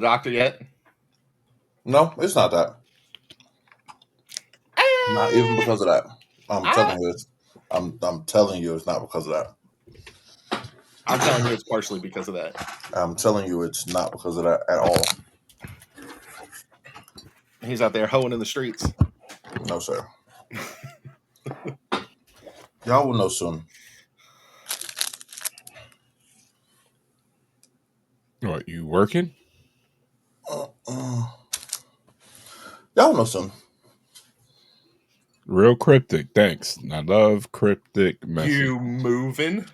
Doctor yet? No, it's not that. Not even because of that. I'm telling you, I'm telling you, it's not because of that. I'm telling you, it's partially because of that. I'm telling you, it's not because of that at all. He's out there hoeing in the streets. No, sir. Y'all will know soon. What, you working? Y'all will know soon. Real cryptic, thanks. I love cryptic messages. You moving?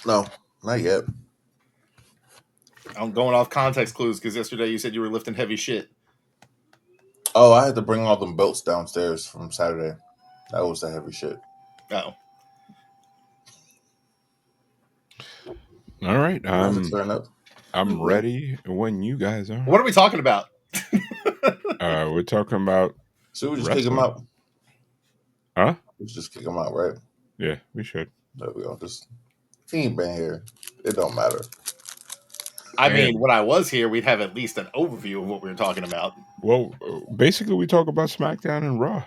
No, not yet. I'm going off context clues because yesterday you said you were lifting heavy shit. Oh, I had to bring all them belts downstairs from Saturday. That was the heavy shit. Oh. All right, I'm Wait. ready when you guys are. What are we talking about? We're talking about So we just kick him out. Huh? We just kick him out, right? Yeah, we should. There we go. Just he ain't been here. It don't matter. I mean, when I was here, we'd have at least an overview of what we were talking about. Well, basically, we talk about SmackDown and Raw,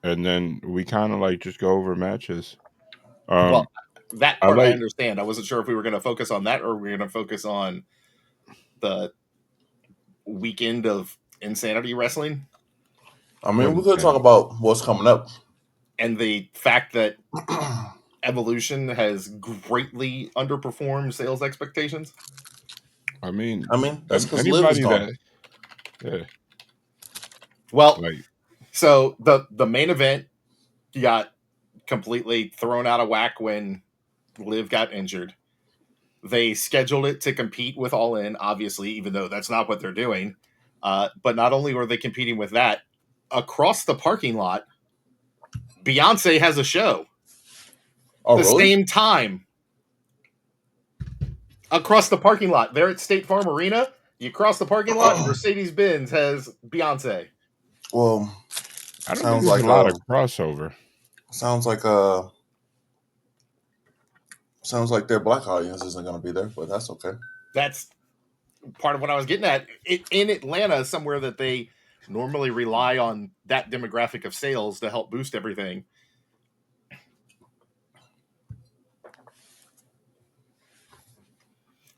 and then we kind of like just go over matches. Well, that part I like, understand. I wasn't sure if we were going to focus on that or we were going to focus on the weekend of Insanity Wrestling. I mean, we could talk about what's coming up. And the fact that Evolution has greatly underperformed sales expectations. I mean, that's because Liv is gone. Yeah. Well, so the main event got completely thrown out of whack when Liv got injured. They scheduled it to compete with All In, obviously, even though that's not what they're doing. But not only were they competing with that, across the parking lot, Beyonce has a show. Same time. Across the parking lot. They're at State Farm Arena. You cross the parking lot, Mercedes-Benz has Beyonce. Well, I don't think there's a lot of crossover. Sounds like their black audience isn't going to be there, but that's okay. That's part of what I was getting at. In Atlanta, somewhere that they normally rely on that demographic of sales to help boost everything.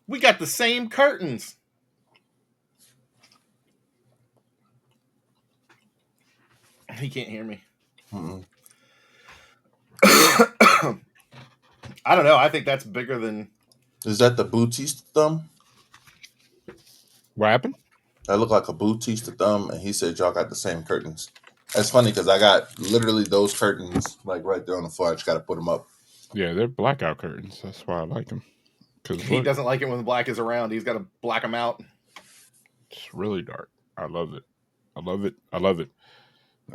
We got the same curtains. He can't hear me. I don't know. I think that's bigger than... Is that the Bautista thumb? What happened? That looked like a Bautista thumb, and he said y'all got the same curtains. That's funny because I got literally those curtains like right there on the floor. I just got to put them up. Yeah, they're blackout curtains. That's why I like them. He doesn't like it when the black is around. He's got to black them out. It's really dark. I love it. I love it. I love it.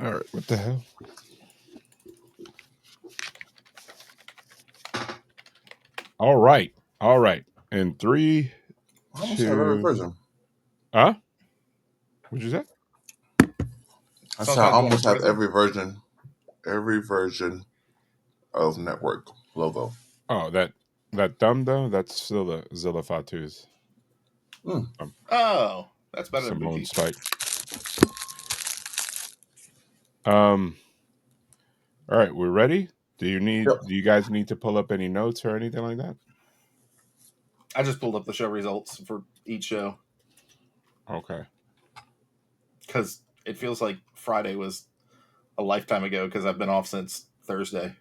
All right, what the hell? All right. In 3, 2... every version. Huh? What'd you say? I said I almost have every version of network logo. Oh, that thumb though, that's still the Zilla Fatu's. Oh, that's better than Simone Spike. All right, we're ready. Do you guys need to pull up any notes or anything like that? I just pulled up the show results for each show. Okay. Because it feels like Friday was a lifetime ago because I've been off since Thursday.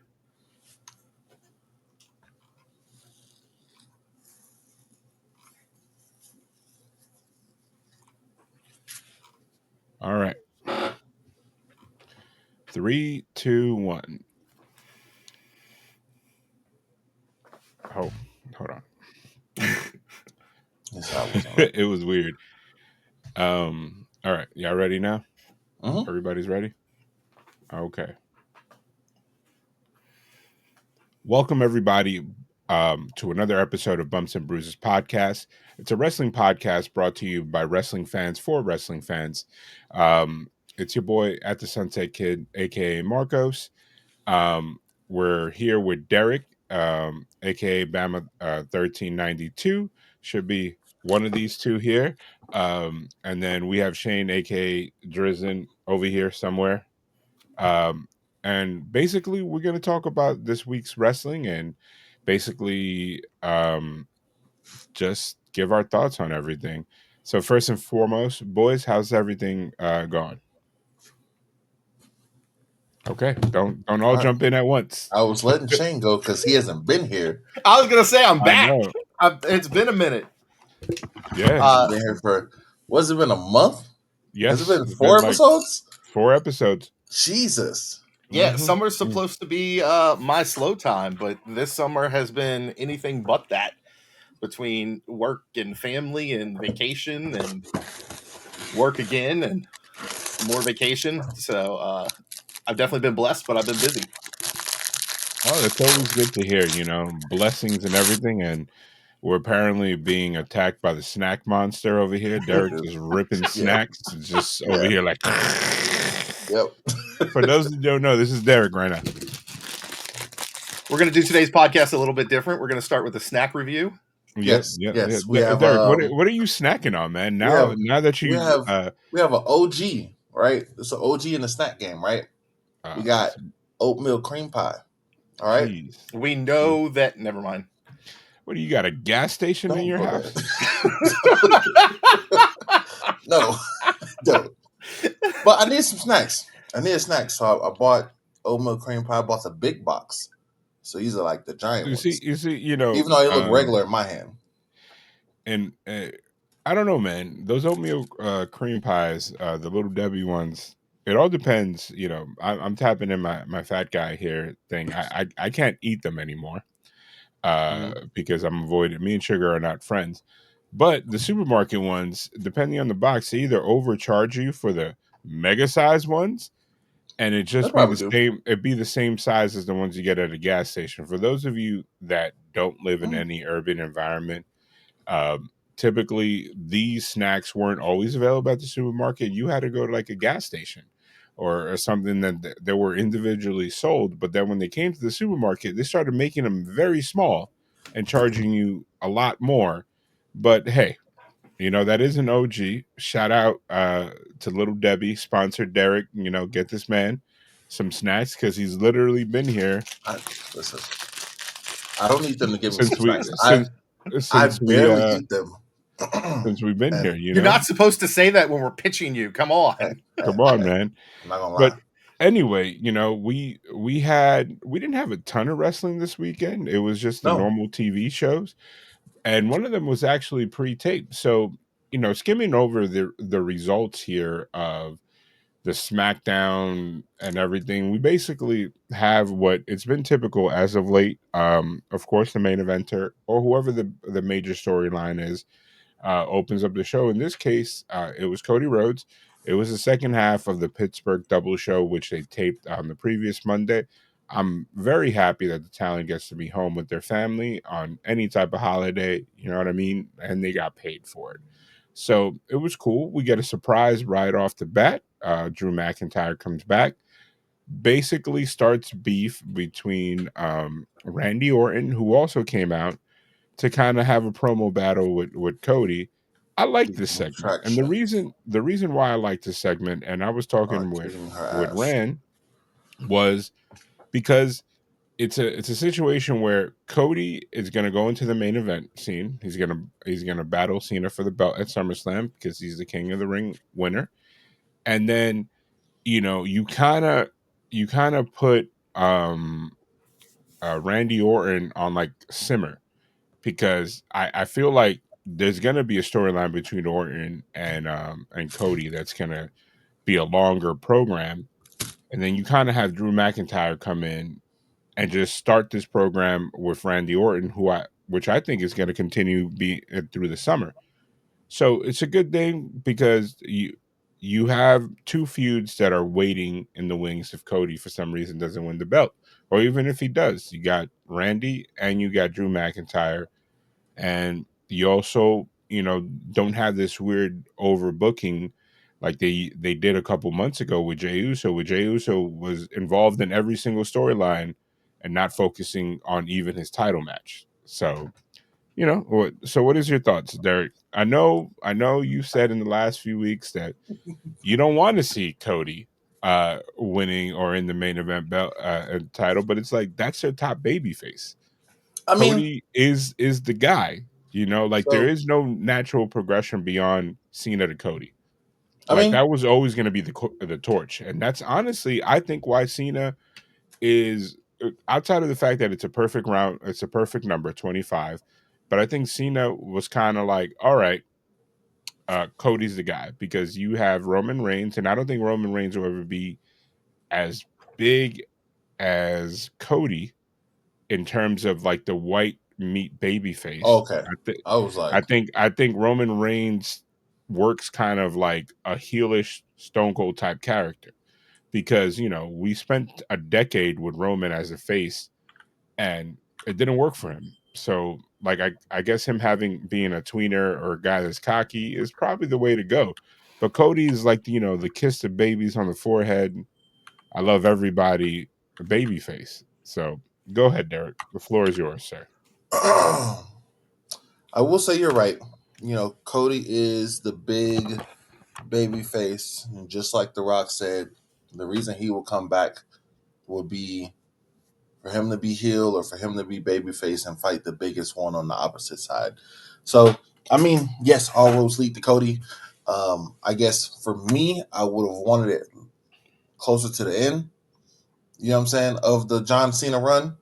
All right. 3, 2, 1. Oh, hold on. It was weird. All right, y'all ready now? Everybody's ready? Okay. Welcome everybody to another episode of Bumps and Bruises podcast. It's a wrestling podcast brought to you by wrestling fans for wrestling fans. It's your boy at the Sunset Kid, aka Marcos. We're here with Derek, aka Bama 1392. Should be one of these two here. And then we have Shane, aka Drizzen, over here somewhere. And basically, we're going to talk about this week's wrestling and basically just give our thoughts on everything. So first and foremost, boys, how's everything going? Okay, don't all jump in at once. I was letting Shane go because he hasn't been here. I was gonna say I'm back. I know. It's been a minute. Yeah, Been here for what's it been, a month? yes, Has it been it's 4 like episodes? 4 episodes. Jesus. Yeah, summer's supposed to be my slow time, but this summer has been anything but that. Between work and family and vacation and work again and more vacation. So I've definitely been blessed, but I've been busy. Oh, that's always good to hear, blessings and everything. And we're apparently being attacked by the snack monster over here. Derek just ripping snacks, just over here like. Yep. For those that don't know, this is Derek right now. We're going to do today's podcast a little bit different. We're going to start with a snack review. Yes. We have Derek, what are you snacking on, man? Now that you we have an OG, right? It's an OG in the snack game, right? We got oatmeal cream pie. All right. Geez. We know that. Never mind. What do you got? A gas station in your house? No, don't. But I need some snacks. I need a snack, so I bought oatmeal cream pie. I bought the big box. So these are like the giant ones. You see, even though they look regular in my hand. And I don't know, man. Those oatmeal cream pies, the Little Debbie ones. It all depends. I'm tapping in my fat guy here thing. I can't eat them anymore because I'm avoiding. Me and sugar are not friends. But the supermarket ones, depending on the box, they either overcharge you for the mega size ones, and it just be the same. It'd be the same size as the ones you get at a gas station. For those of you that don't live in any urban environment, typically these snacks weren't always available at the supermarket. You had to go to like a gas station or something that they were individually sold. But then when they came to the supermarket, they started making them very small and charging you a lot more. But hey, that is an OG. Shout out to Little Debbie, sponsored Derek. Get this man some snacks because he's literally been here. Listen, I don't need them to give me some snacks. I barely eat them. Since we've been here, you're not supposed to say that when we're pitching you. Come on, come on, man. I'm not gonna lie. But anyway, we didn't have a ton of wrestling this weekend. It was just the normal TV shows, and one of them was actually pre-taped. So skimming over the results here of the SmackDown and everything, we basically have what it's been typical as of late. Of course, the main eventer or whoever the major storyline is opens up the show. In this case, it was Cody Rhodes. It was the second half of the Pittsburgh double show, which they taped on the previous Monday. I'm very happy that the talent gets to be home with their family on any type of holiday, you know what I mean? And they got paid for it. So it was cool. We get a surprise right off the bat. Drew McIntyre comes back, basically starts beef between Randy Orton, who also came out to kind of have a promo battle with Cody. I like this segment, and the reason why I like this segment, and I was talking with Rand, was because it's a situation where Cody is going to go into the main event scene. He's gonna battle Cena for the belt at SummerSlam because he's the King of the Ring winner, and then you kind of put Randy Orton on like simmer because I feel like there's gonna be a storyline between Orton and Cody that's gonna be a longer program, and then you kind of have Drew McIntyre come in and just start this program with Randy Orton, which I think is going to continue be through the summer. So it's a good thing because you have two feuds that are waiting in the wings if Cody for some reason doesn't win the belt, or even if he does. You got Randy and you got Drew McIntyre, and you also don't have this weird overbooking like they did a couple months ago with Jey Uso. With Jey Uso was involved in every single storyline and not focusing on even his title match. So So what is your thoughts, Derek? I know you said in the last few weeks that you don't want to see Cody winning or in the main event belt title, but it's like that's their top baby face. I mean, Cody is the guy. Like there so is no natural progression beyond Cena to Cody. I Like mean, that was always going to be the torch, and that's honestly, I think, why Cena is outside of the fact that it's a perfect round, it's a perfect number, 25. But I think Cena was kind of like, all right, Cody's the guy because you have Roman Reigns, and I don't think Roman Reigns will ever be as big as Cody in terms of like the white meat baby face. okay. I was like, I think Roman Reigns works kind of like a heelish Stone Cold type character because we spent a decade with Roman as a face and it didn't work for him. So like I guess him being a tweener or a guy that's cocky is probably the way to go. But Cody is like the kiss the babies on the forehead. I love everybody, baby face. So go ahead, Derek. The floor is yours, sir. I will say you're right. Cody is the big baby face, and just like The Rock said, the reason he will come back would be for him to be heel or for him to be babyface and fight the biggest one on the opposite side. So, I mean, yes, all roads lead to Cody. I guess for me, I would have wanted it closer to the end. You know what I'm saying, of the John Cena run,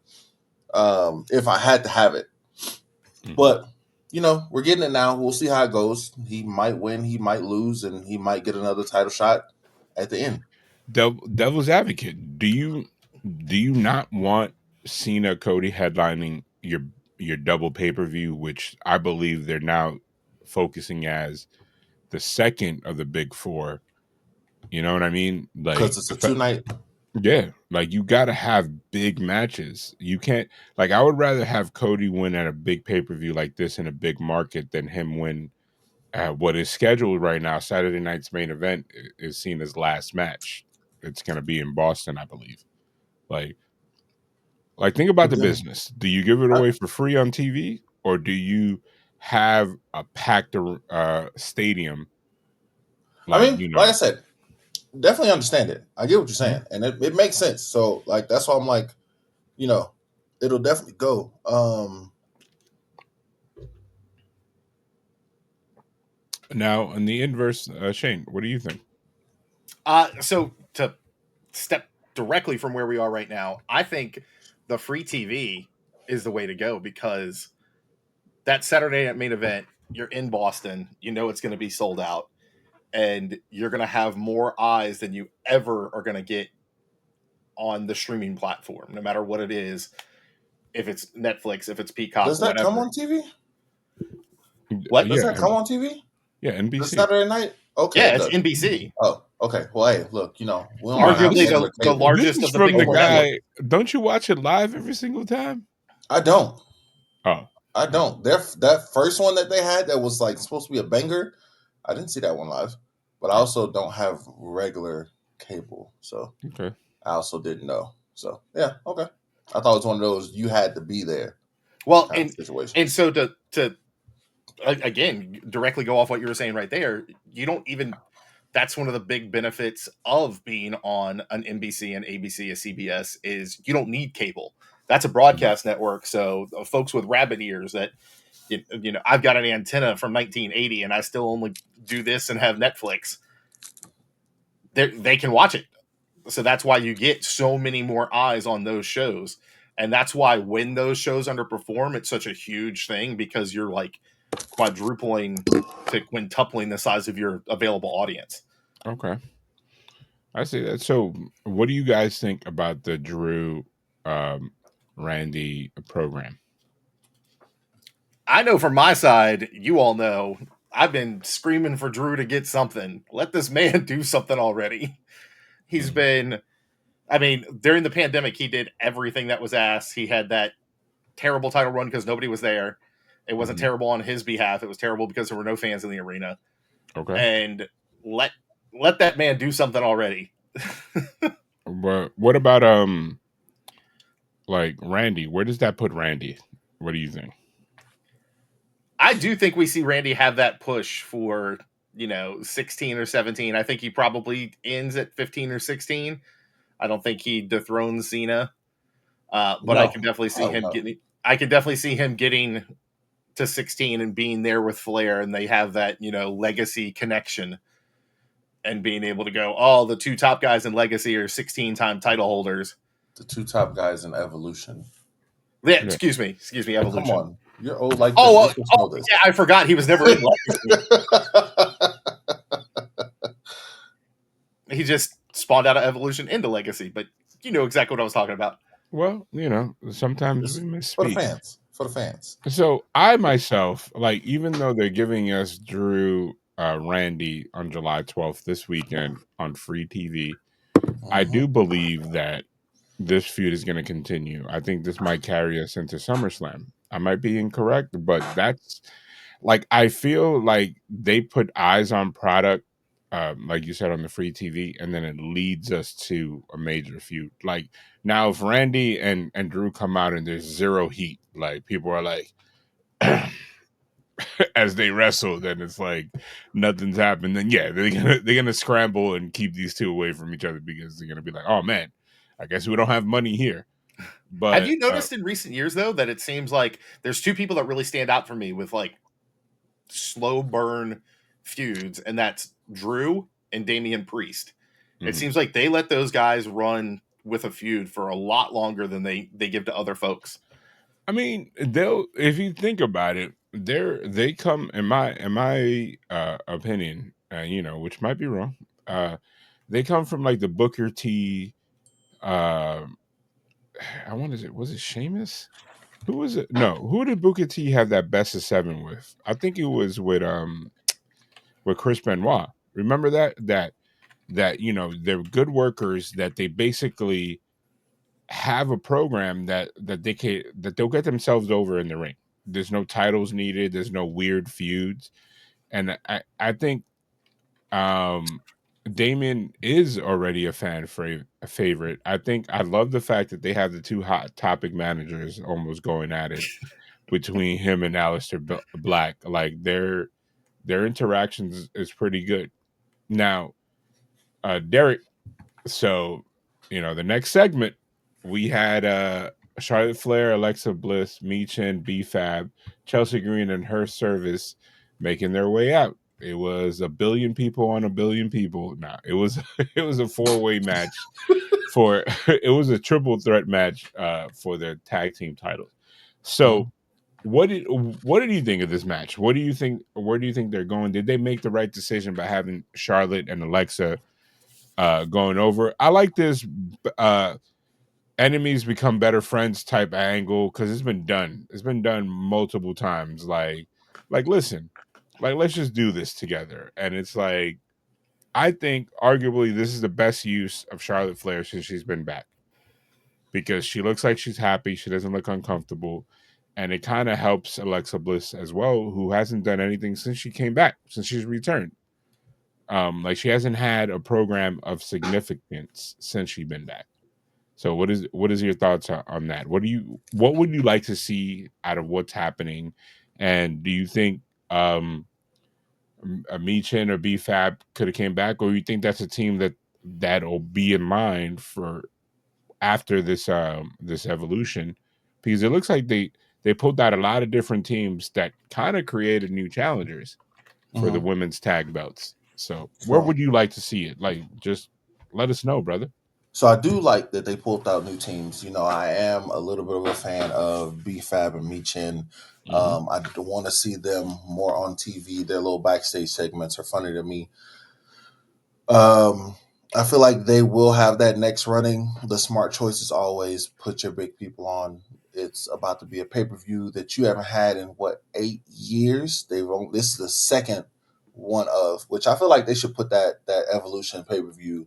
if I had to have it. Mhm. But we're getting it now. We'll see how it goes. He might win, he might lose, and he might get another title shot at the end. Devil's advocate. Do you not want Cena Cody headlining your double pay-per-view, which I believe they're now focusing as the second of the big four? You know what I mean? Like Because it's a 2-night. yeah, like you got to have big matches. You can't like I would rather have Cody win at a big pay-per-view like this in a big market than him win what is scheduled right now. Saturday night's main event is seen as last match. It's going to be in Boston, I believe. Like, think about But the then, business. Do you give it away for free on TV, or do you have a packed stadium? I Like, mean, like I said, definitely understand it. I get what you're Mhm. saying, and it makes sense. So, like, that's why I'm like, it'll definitely go. Now in the inverse, Shane, what do you think? So to step directly from where we are right now, I think the free TV is the way to go because that Saturday night main event, you're in Boston, it's going to be sold out, and you're going to have more eyes than you ever are going to get on the streaming platform, no matter what it is. If it's Netflix, if it's Peacock, Does that come whatever. on TV? What? Does Yeah, that come on TV? yeah, The NBC. Saturday night? Okay, Yeah, it it's does. NBC, Oh, okay. Well, hey, look, we don't Come want to have arguably on, regular the cable. this largest is of the from big the four Okay. networks. guy. Don't you watch it live every single time? I don't. Oh, I don't. That first one that they had that was like supposed to be a banger, I didn't see that one live. But I oh, also don't have regular cable, so okay. I also didn't know. So yeah, okay. I thought it was one of those you had to be there Well, kind of situation. and so to again directly go off what you were saying right there, you don't even. That's one of the big benefits of being on an NBC and ABC, a CBS, is you don't need cable. That's a broadcast network. So folks with rabbit ears that I've got an antenna from 1980 and I still only do this and have Netflix. They can watch it. So that's why you get so many more eyes on those shows. And that's why when those shows underperform, it's such a huge thing because you're like quadrupling to quintupling the size of your available audience. Okay. I see that. So, what do you guys think about the Drew um, Randy program? I know from my side, you all know, I've been screaming for Drew to get something. Let this man do something already. He's Mhm. been, I mean, during the pandemic, he did everything that was asked. He had that terrible title run because nobody was there. It wasn't Mhm. terrible on his behalf. It was terrible because there were no fans in the arena. Okay. And let that man do something already. But what about like Randy? Where does that put Randy? What do you think? I do think we see Randy have that push for 16 or 17. I think he probably ends at 15 or 16. I don't think he dethrones Cena, but I No. can definitely see Oh, him no. getting. I can definitely see him getting to 16 and being there with Flair, and they have that legacy connection, and being able to go, oh, the two top guys in Legacy are 16-time title holders. The two top guys in Evolution. Yeah, Yeah. excuse me, Come Evolution. on. You're old like this. Oh, You're supposed to know this. yeah, I forgot he was never in Legacy. He just spawned out of Evolution into Legacy, but you know exactly what I was talking about. Well, sometimes we For the misspeak. fans. For the fans. So I myself, like, even though they're giving us Drew Randy on July 12th this weekend on free TV, I do believe that this feud is going to continue. I think this might carry us into SummerSlam. I might be incorrect, but that's like, I feel like they put eyes on product, like you said, on the free TV, and then it leads us to a major feud. Like, now, if Randy and Drew come out and there's zero heat, like, people are like, as they wrestle, then it's like nothing's happened. Then yeah, they're gonna scramble and keep these two away from each other, because they're gonna be like, oh man, I guess we don't have money here. But Have you noticed in recent years, though, that it seems like there's two people that really stand out for me with like slow burn feuds, and that's Drew and Damian Priest. It seems like they let those guys run with a feud for a lot longer than they give to other folks. I mean, if you think about it, they come, in my opinion, which might be wrong. They come from like the Booker T. I want to say, was it Sheamus? Who was it? No, who did Booker T have that best of 7 with? I think it was with Chris Benoit. Remember that they're good workers, that they basically have a program that they'll get themselves over in the ring. There's no titles needed. There's no weird feuds, and I think Damien is already a favorite. I think I love the fact that they have the two hot topic managers almost going at it between him and Aleister Black. Like, their interactions is pretty good. Now, Derek. So, the next segment, we had Charlotte Flair, Alexa Bliss, Michin, B-Fab, Chelsea Green, and her service making their way out. It was a billion people on a billion people. Nah, it was it was a 4-way match for it was a triple threat match for their tag team titles. So, what did you think of this match? What do you think? Where do you think they're going? Did they make the right decision by having Charlotte and Alexa going over? I like this enemies become better friends type angle, because it's been done multiple times. Like, listen, like, let's just do this together. And it's like, I think arguably this is the best use of Charlotte Flair since she's been back, because she looks like she's happy, she doesn't look uncomfortable, and it kind of helps Alexa Bliss as well, who hasn't done anything since she came back, since she's returned. Like, she hasn't had a program of significance since she's been back. So what is your thoughts on that? What would you like to see out of what's happening? And do you think a Michin or B-Fab could have came back, or you think that's a team that'll be in line for after this this evolution? Because it looks like they pulled out a lot of different teams that kind of created new challengers for the women's tag belts. So where would you like to see it? Like, just let us know, brother. So I do like that they pulled out new teams. I am a little bit of a fan of B-Fab and Michin. I want to see them more on TV. Their little backstage segments are funny to me. I feel like they will have that next running. The smart choice is always put your big people on. It's about to be a pay-per-view that you haven't had in 8 years. This is the second one of which I feel like they should put that Evolution pay-per-view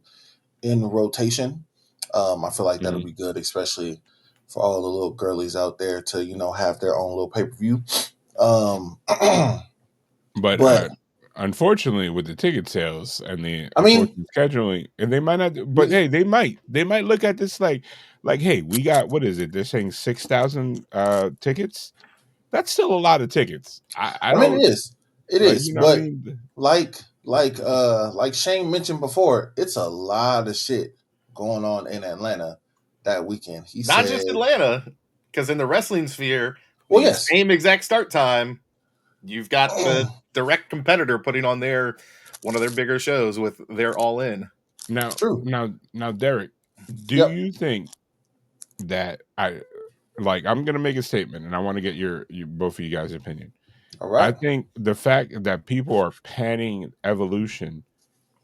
in rotation. I feel like that'll be good, especially for all the little girlies out there to have their own little pay-per-view. But unfortunately, with the ticket sales and the unfortunate scheduling, and they might not. But hey, they might look at this like, hey, we got, what is it? They're saying 6,000 tickets That's still a lot of tickets. I I mean, don't it like, is, you know what I but mean? like Shane mentioned before, it's a lot of shit going on in Atlanta that weekend. He Not said, just Atlanta, because in the wrestling sphere, "Well, the yes, same exact start time, you've got the direct competitor putting on their one of their bigger shows with their All In. Now, true, Derek, do yep, you think that I'm gonna make a statement and I want to get your both of you guys' opinion. all I right, think the fact that people are panning Evolution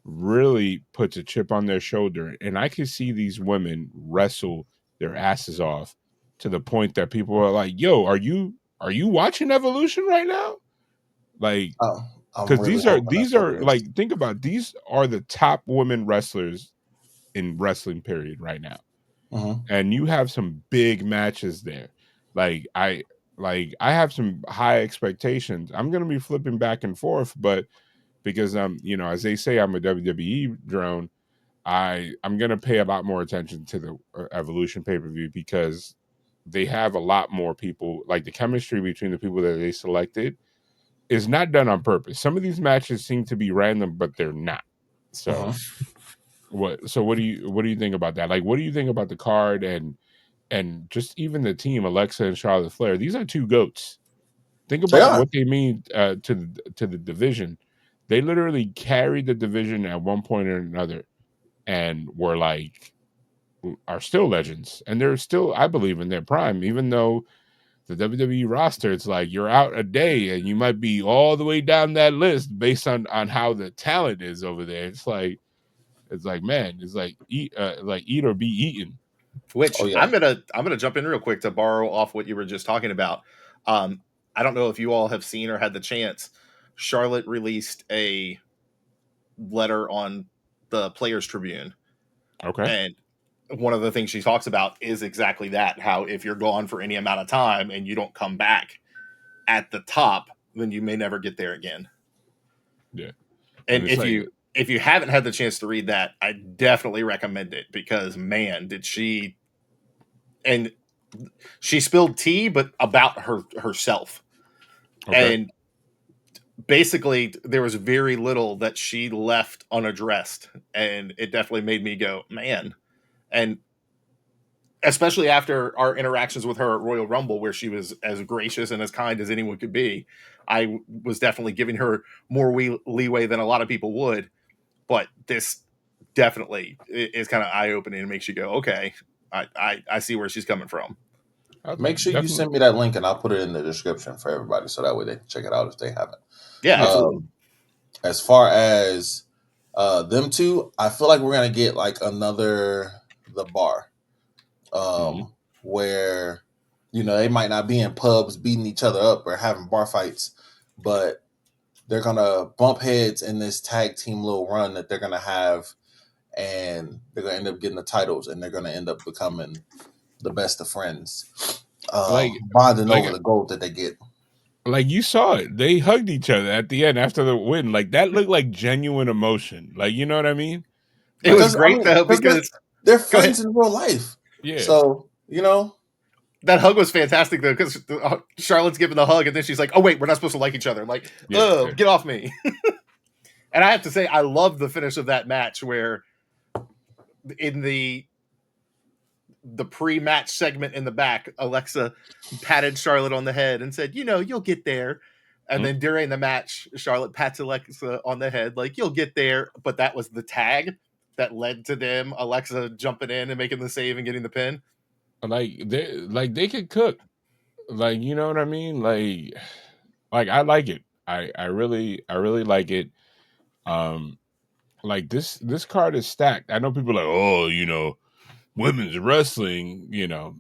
really puts a chip on their shoulder, and I can see these women wrestle their asses off to the point that people are like, "Yo, are you watching Evolution right now?" Like, I'm because really hoping these that's what are it is." like, think about these are the top women wrestlers in wrestling period right now, Mm-hmm. and you have some big matches there. Like I have some high expectations. I'm gonna be flipping back and forth, but because as they say, I'm a WWE drone. I'm gonna pay a lot more attention to the Evolution pay per view because they have a lot more people. Like the chemistry between the people that they selected is not done on purpose. Some of these matches seem to be random, but they're not. So Mm-hmm. what do you think about that? Like, what do you think about the card and just even the team, Alexa and Charlotte Flair? These are two goats. Think They about are. what they mean to the division. They literally carried the division at one point or another, and were like are still legends, and they're still, I believe, in their prime. Even though the WWE roster, it's like you're out a day, and you might be all the way down that list based on how the talent is over there. It's like man, it's like eat or be eaten. Which Oh yeah. I'm gonna jump in real quick to borrow off what you were just talking about. Um, I don't know if you all have seen or had the chance. Charlotte released a letter on the Players Tribune, Okay. and one of the things she talks about is exactly that: how if you're gone for any amount of time and you don't come back at the top, then you may never get there again. Yeah. And And it's like if you haven't had the chance to read that, I definitely recommend it because man, did she and she spilled tea, but about herself. okay. And basically, there was very little that she left unaddressed, and it definitely made me go, man. And especially after our interactions with her at Royal Rumble, where she was as gracious and as kind as anyone could be, I was definitely giving her more leeway than a lot of people would. But this definitely is kind of eye opening and makes you go, okay, I see where she's coming from. Okay. Make sure you Definitely. send me that link, and I'll put it in the description for everybody, so that way they can check it out if they haven't. Yeah, Yeah. absolutely. As far as them two, I feel like we're gonna get like another The Bar, Mhm. where they might not be in pubs beating each other up or having bar fights, but they're gonna bump heads in this tag team little run that they're gonna have, and they're gonna end up getting the titles, and they're gonna end up becoming the best of friends, Like bonding like over the gold that they get. like you saw it. They hugged each other at the end after the win. Like that looked like genuine emotion. Like, you know what I mean? It Like, was Because I great mean, though because because they're go ahead. friends in real life, yeah. so That hug was fantastic though because Charlotte's giving the hug and then she's like, "Oh wait, we're not supposed to like each other." I'm like, Yeah. "Oh, Yeah. get off me!" And I have to say, I love the finish of that match where in the pre-match segment in the back, Alexa patted Charlotte on the head and said, you'll get there." And Mm. then during the match, Charlotte pats Alexa on the head, like, "You'll get there." But that was the tag that led to them, Alexa jumping in and making the save and getting the pin. They could cook. Like, you know what I mean? Like I like it. I really like it. Um like this card is stacked. I know people are like, oh, women's wrestling,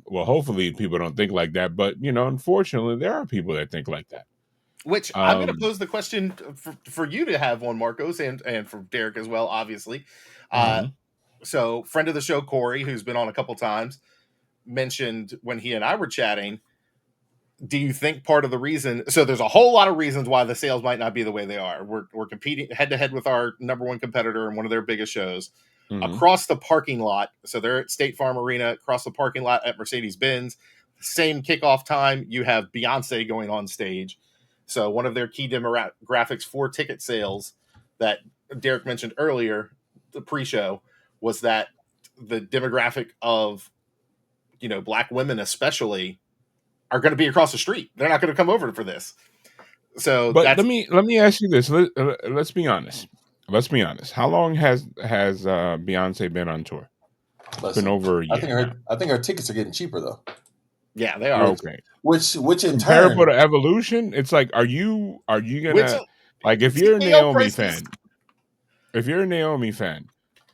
well, hopefully people don't think like that, but unfortunately there are people that think like that. Which I'm going to Um pose the question for you to have one, Marcos, and for Derek as well, obviously. Uh, mhm. so, friend of the show, Corey, who's been on a couple times, mentioned when he and I were chatting, do you think part of the reason, so there's a whole lot of reasons why the sales might not be the way they are. We're competing head to head with our number one competitor in one of their biggest shows Mhm. across the parking lot. So they're at State Farm Arena, across the parking lot at Mercedes Benz. Same kickoff time, you have Beyonce going on stage. So one of their key demographics for ticket sales that Derek mentioned earlier, the pre-show, was that the demographic of, Black women especially are going to be across the street. They're not going to come over for this. So but let me ask you this. Let's be honest. Let's be honest. How long has Beyonce been on tour? It's been over a year. I think her tickets are getting cheaper though. Yeah, they are. Okay. Which in comparable turn to Evolution, it's like, are you gonna like if you're a Naomi fan,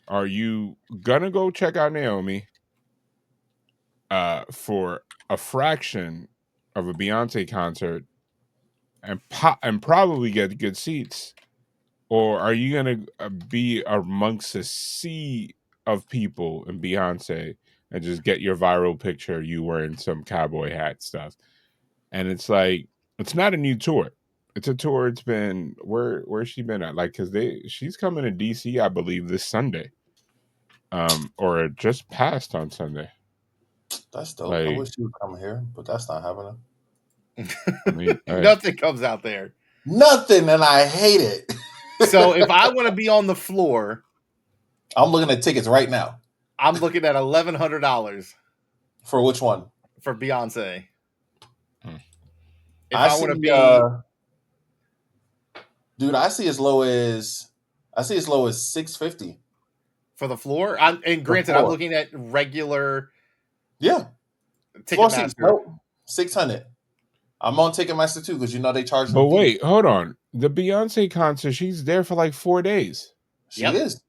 are you gonna go check out Naomi for a fraction of a Beyonce concert and probably get good seats, or are you gonna be amongst a sea of people in Beyonce and just get your viral picture you wearing some cowboy hat stuff? And it's like, it's not a new tour. It's a tour. It's been where's she been at? Like, cause she's coming to DC, I believe, this Sunday, or it just passed on Sunday. That's dope. I wish she would come here, but that's not happening. I mean, nothing comes out there. Nothing, and I hate it. So if I want to be on the floor, I'm looking at tickets right now. I'm looking at $1,100 for which one? For Beyonce. If I want to be, dude, I see as low as $650 for the floor. And granted, I'm looking at regular. Yeah, Ticketmaster. Nope, $600. I'm on Ticketmaster too because they charge. But wait, hold on. The Beyonce concert, she's there for like 4 days. She is.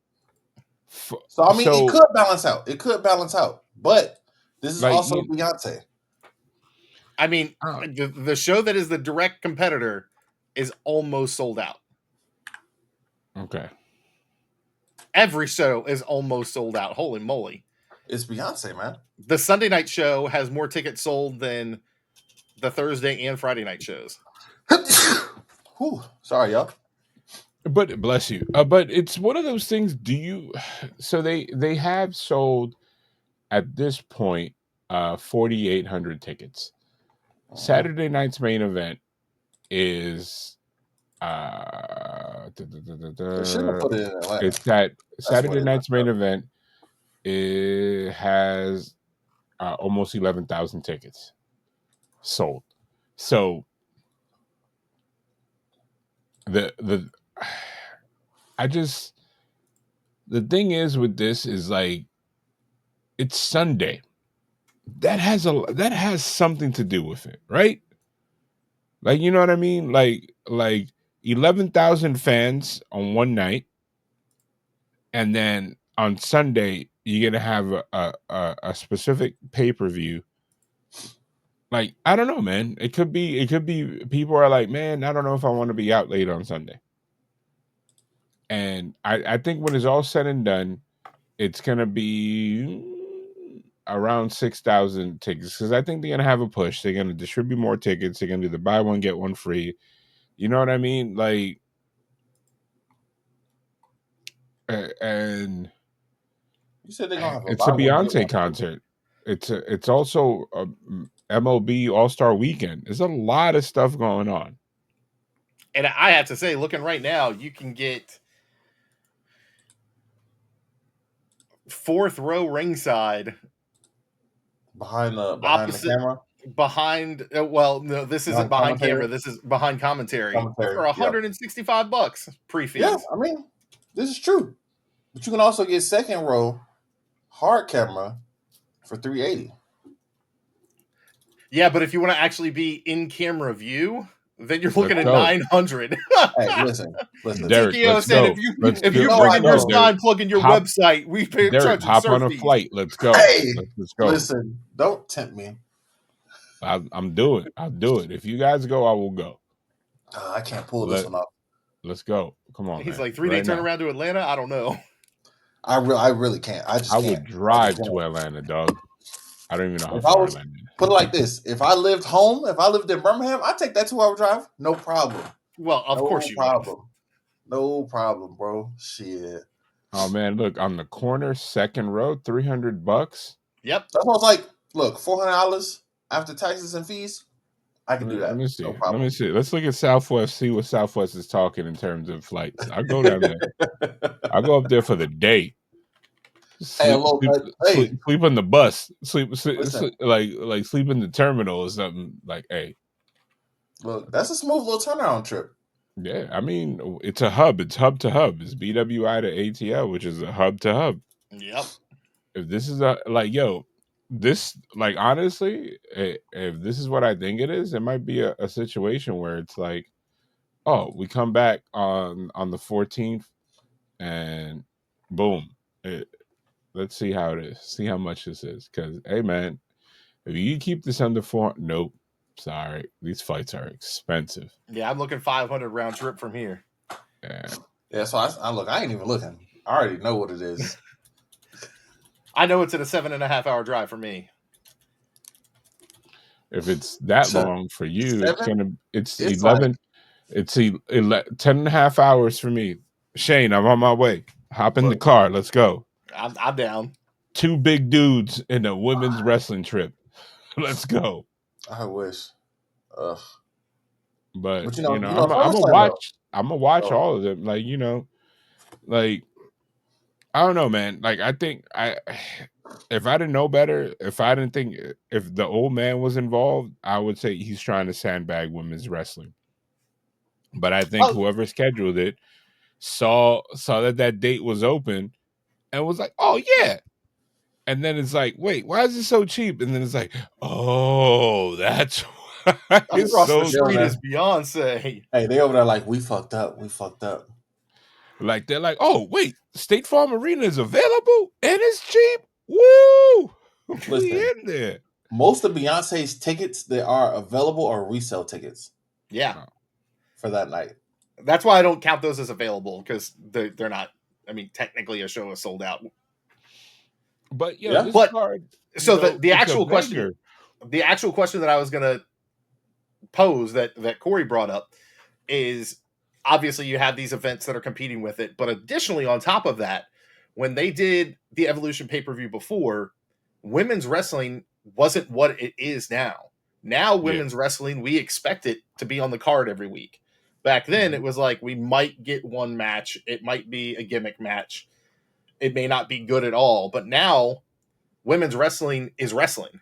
So I mean, it could balance out. It could balance out, but this is also Beyonce. I mean, the show that is the direct competitor is almost sold out. Okay. Every show is almost sold out. Holy moly. It's Beyonce, man. The Sunday night show has more tickets sold than the Thursday and Friday night shows. Whew, sorry, y'all. But bless you. But it's one of those things. So they have sold at this point 4,800 tickets. Saturday night's main event is They should have put it in Atlanta. It's that Saturday night's main event. It has almost 11,000 tickets sold. So the thing is with this is like, it's Sunday. That has something to do with it, right? Like, you know what I mean? Like 11,000 fans on one night, and then on Sunday you're gonna have a specific pay-per-view. Like, I don't know, man. It could be people are like, man, I don't know if I want to be out late on Sunday. And I think when it's all said and done, it's gonna be around 6,000 tickets, because I think they're gonna have a push. They're gonna distribute more tickets. They're gonna do the buy one get one free. You know what I mean? Like, and you said they're gonna have it's a Beyonce concert. It's also a MLB All-Star Weekend. There's a lot of stuff going on. And I have to say, looking right now, you can get fourth row ringside behind the camera. Well, no, this isn't behind camera. This is behind commentary. For $165 pre-fees. Yeah, I mean, this is true. But you can also get second row hard camera for $380. Yeah, but if you want to actually be in camera view, then you're looking at $900. Hey, listen, Derek, TKO said if you bring in your sign, plug in your website, we pay. Derek, hop on a flight. Let's go. Hey, let's go. Listen, don't tempt me. I'm doing it. I'll do it. If you guys go, I will go. I can't pull this one off. Let's go. Come on. He's like 3-day turnaround to Atlanta. I don't know. I really can't. I would drive to Atlanta, dog. I don't even know how far Atlanta is. Put it like this: if I lived in Birmingham, I'd take that 2-hour drive, no problem. Well, of course you would. No problem, bro. Shit. Oh man, look on the corner, second row, $300. Yep. That's what I was like. Look, $400. after taxes and fees, I can do Let that. me No see. Let problem. me see. Let's look at Southwest. See what Southwest is talking in terms of flights. I go down there. I go up there for the day. Hey, a Sleep, little sleep, bit. sleep, Hey, sleep on the bus. Sleep, listen. like sleep in the terminal or something. Like, hey, Look, that's a smooth little turnaround trip. yeah. I mean, it's a hub. It's hub to hub. It's BWI to ATL, which is a hub to hub. Yep. If this is a like, yo, this like honestly, if this is what I think it is, it might be a situation where it's like, oh, we come back on the 14th, and boom, let's see how it is. See how much this is. Because hey, man, if you keep this under 4, nope. Sorry, these flights are expensive. Yeah, I'm looking 500 round trip from here. Yeah, Yeah, so I look. I ain't even looking. I already know what it is. I know it's in a 7.5 hour drive for me. if it's that So, long for you, it's it's like 11. It's 10 and a half hours for me. Shane, I'm on my way. Hop in the look. car. Let's go. I'm down. 2 big dudes in a women's wrestling trip. Let's go. I wish. Ugh. But But you you know, know, you know, I'm a SummerSlam though. watch. I'm a watch So all of them. Like, you know, like I don't know, man. Like I think if I didn't know better, if I didn't think if the old man was involved, I would say he's trying to sandbag women's wrestling. But I think Oh, whoever scheduled it saw that date was open and was like, "Oh yeah." And then it's like, "Wait, why is it so cheap?" And then it's like, "Oh, that's why it's across the so they're over street cheap." is there. Beyonce. Hey, they over there like we fucked up. We fucked up. Like they're like, "Oh, wait, State Farm Arena is available and it's cheap." Woo! We Listen, in there. most of Beyonce's tickets that are available are resale tickets Yeah, Oh. for that night. that's why I don't count those as available because they're not. I mean, technically, a show is sold out. But yo, Yeah. this But card, you so know, the it's a actual question, banger. that I was gonna pose that Corey brought up is obviously you have these events that are competing with it, but additionally on top of that, when they did the Evolution pay-per-view before, women's wrestling wasn't what it is now. Now Yeah. women's wrestling, we expect it to be on the card every week. Back then it was like we might get one match, it might be a gimmick match. It may not be good at all, but now women's wrestling is wrestling.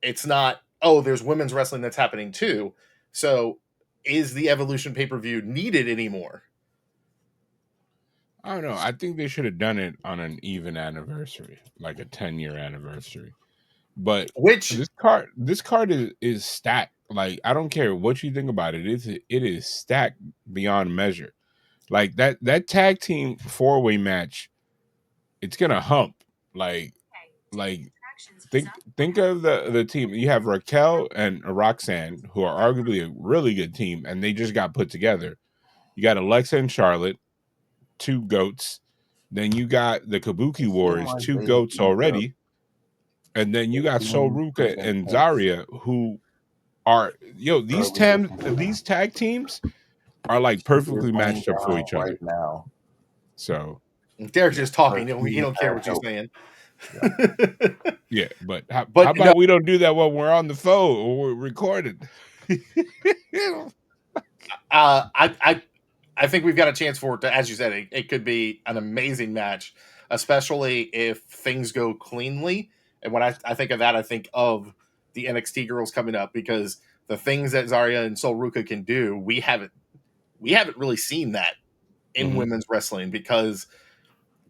It's not, oh, there's women's wrestling that's happening too. So is the Evolution pay per view needed anymore? I don't know. I think they should have done it on an even anniversary, like a 10-year anniversary. But Which, this card is stacked. Like I don't care what you think about it. It is stacked beyond measure. Like that tag team 4-way match, it's gonna hump. Like think of the team. You have Raquel and Roxanne, who are arguably a really good team, and they just got put together. You got Alexa and Charlotte, 2 goats. Then you got the Kabuki Seem Warriors, like 2 they goats need to already. And then you got Sol Ruka present and us Zarya, who are early this morning. these tag teams are like Put your perfectly phone matched up for down each right other. now. So Derek's yeah, just talking. But He you don't care had what you're help. saying. Yeah. yeah. But how But no, about we don't do that when we're on the phone or we're recorded? I think we've got a chance for it to, as you said, it could be an amazing match, especially if things go cleanly. And when I think of that, I think of the NXT girls coming up because the things that Zarya and Sol Ruka can do, we haven't really seen that in Mhm. women's wrestling because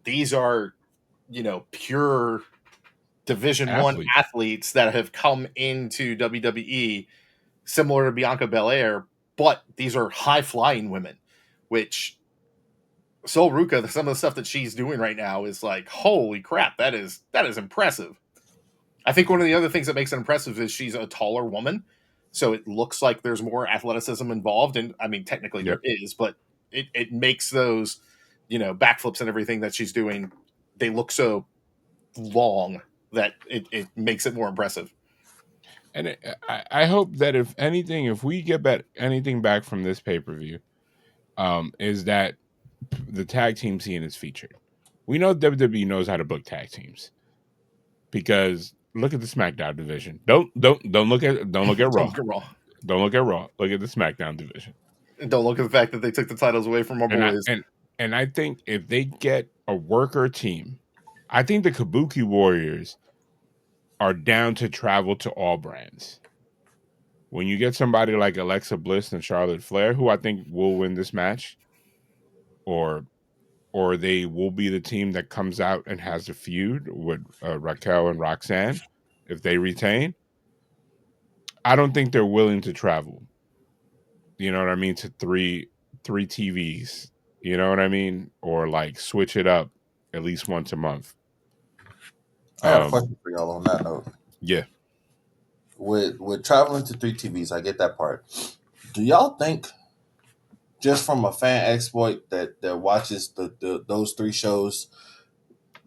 these are pure Division One Athletes. athletes that have come into WWE similar to Bianca Belair, but these are high flying women, which Sol Ruka, some of the stuff that she's doing right now is like, holy crap, that is impressive. I think one of the other things that makes it impressive is she's a taller woman, so it looks like there's more athleticism involved, and I mean technically there Yep. is, but it makes those backflips and everything that she's doing, they look so long that it makes it more impressive. And I hope that if anything, if we get anything back from this pay-per-view, is that the tag team scene is featured. We know WWE knows how to book tag teams because look at the SmackDown division. Don't look at Raw. Don't look at Raw. Don't look at Raw. Look at the SmackDown division. And don't look at the fact that they took the titles away from our boys. And I think if they get a worker team, I think the Kabuki Warriors are down to travel to all brands. When you get somebody like Alexa Bliss and Charlotte Flair, who I think will win this match, or they will be the team that comes out and has a feud with Raquel and Roxanne if they retain. I don't think they're willing to travel. You know what I mean? To three TVs. You know what I mean? Or like switch it up at least once a month. I got a question for y'all on that note. Yeah. With traveling to 3 TVs, I get that part. Do y'all think, just from a fan exploit that watches those 3 shows,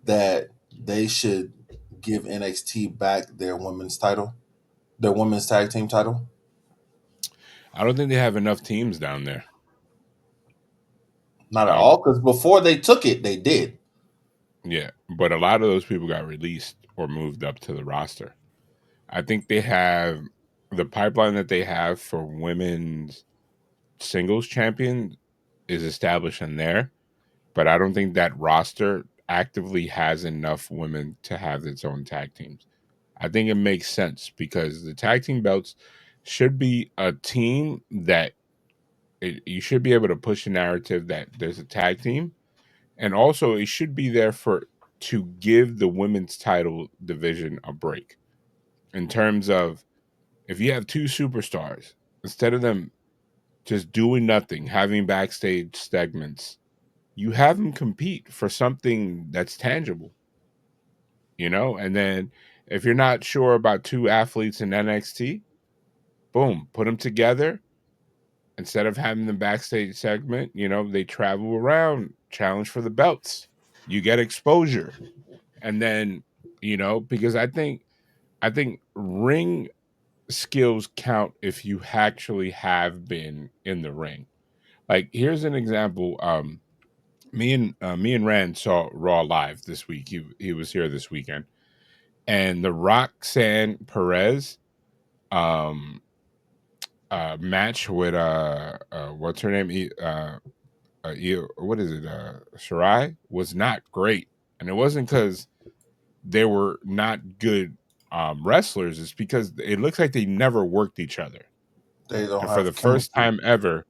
that they should give NXT back their women's title, their women's tag team title? I don't think they have enough teams down there. Not at all, because before they took it, they did. Yeah, but a lot of those people got released or moved up to the roster. I think they have the pipeline that they have for women's singles champion is established in there, but I don't think that roster actively has enough women to have its own tag teams. I think it makes sense because the tag team belts should be a team that you should be able to push a narrative that there's a tag team, and also it should be there to give the women's title division a break in terms of, if you have 2 superstars, instead of them just doing nothing, having backstage segments, you have them compete for something that's tangible, you know? And then if you're not sure about 2 athletes in NXT, boom, put them together. Instead of having the backstage segment, you know, they travel around, challenge for the belts. You get exposure. And then, you know, because I think ring skills count if you actually have been in the ring. Like, here's an example. Me and Rand saw Raw live this week. He was here this weekend, and the Roxanne Perez match with what's her name? What is it? Shirai was not great, and it wasn't because they were not good wrestlers. It's because it looks like they never worked each other. They don't And have for the first chemistry. time ever,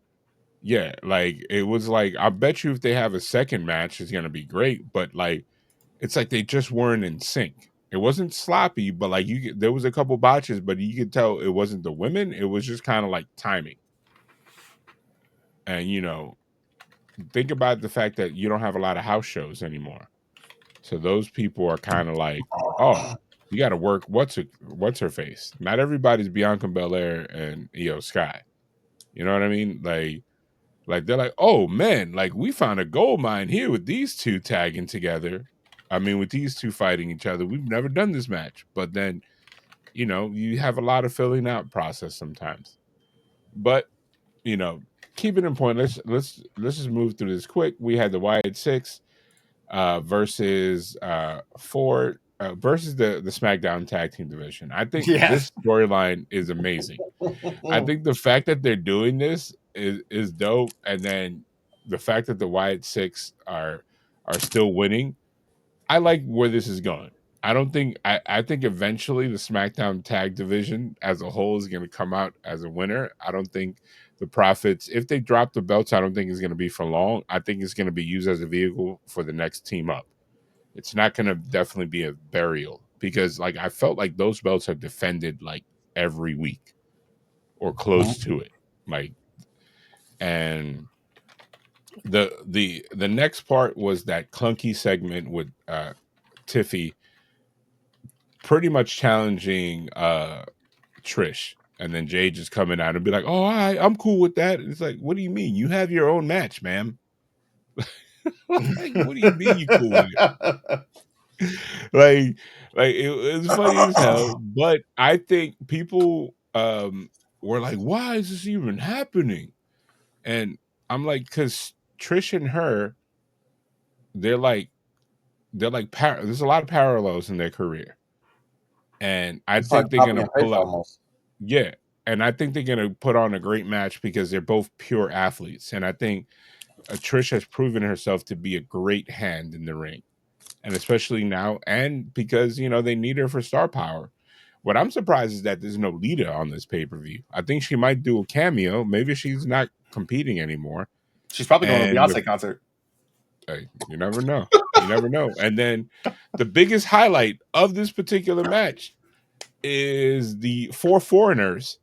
yeah, like it was like, I bet you if they have a second match, it's gonna be great. But like, it's like they just weren't in sync. It wasn't sloppy, but like there was a couple botches, but you could tell it wasn't the women. It was just kind of like timing. And you know, think about the fact that you don't have a lot of house shows anymore. So those people are kind of like, oh, you got to work. What's her face? Not everybody's Bianca Belair and Io Sky. You know what I mean? Like they're like, oh man, like we found a gold mine here with these 2 tagging together. I mean, with these 2 fighting each other, we've never done this match. But then, you know, you have a lot of filling out process sometimes. But you know, keep it in point. Let's just move through this quick. We had the Wyatt 6 versus Ford versus the SmackDown Tag Team Division. I think this storyline is amazing. I think the fact that they're doing this is dope, and then the fact that the Wyatt 6 are still winning. I like where this is going. I think eventually the SmackDown Tag Division as a whole is going to come out as a winner. I don't think the Profits, if they drop the belts, I don't think it's going to be for long. I think it's going to be used as a vehicle for the next team up. It's not going to definitely be a burial, because like I felt like those belts are defended like every week or close to it. Like, and the next part was that clunky segment with Tiffy pretty much challenging Trish, and then Jay just coming out and be like, "Oh, I'm cool with that." It's like, what do you mean? You have your own match, ma'am. Like, what do you mean you cool with it? like it was funny as hell. But I think people were like, "Why is this even happening?" And I'm like, because Trish and her, they're like there's a lot of parallels in their career. And I It's like think they're copy gonna and pull paste out. almost. Yeah, and I think they're gonna put on a great match because they're both pure athletes, and I think Trish has proven herself to be a great hand in the ring, and especially now, and because they need her for star power. What I'm surprised is that there's no Lita on this pay-per-view. I think she might do a cameo. Maybe she's not competing anymore. She's probably going to a And Beyonce concert. hey, you never know. You never know. And then the biggest highlight of this particular match is the 4 foreigners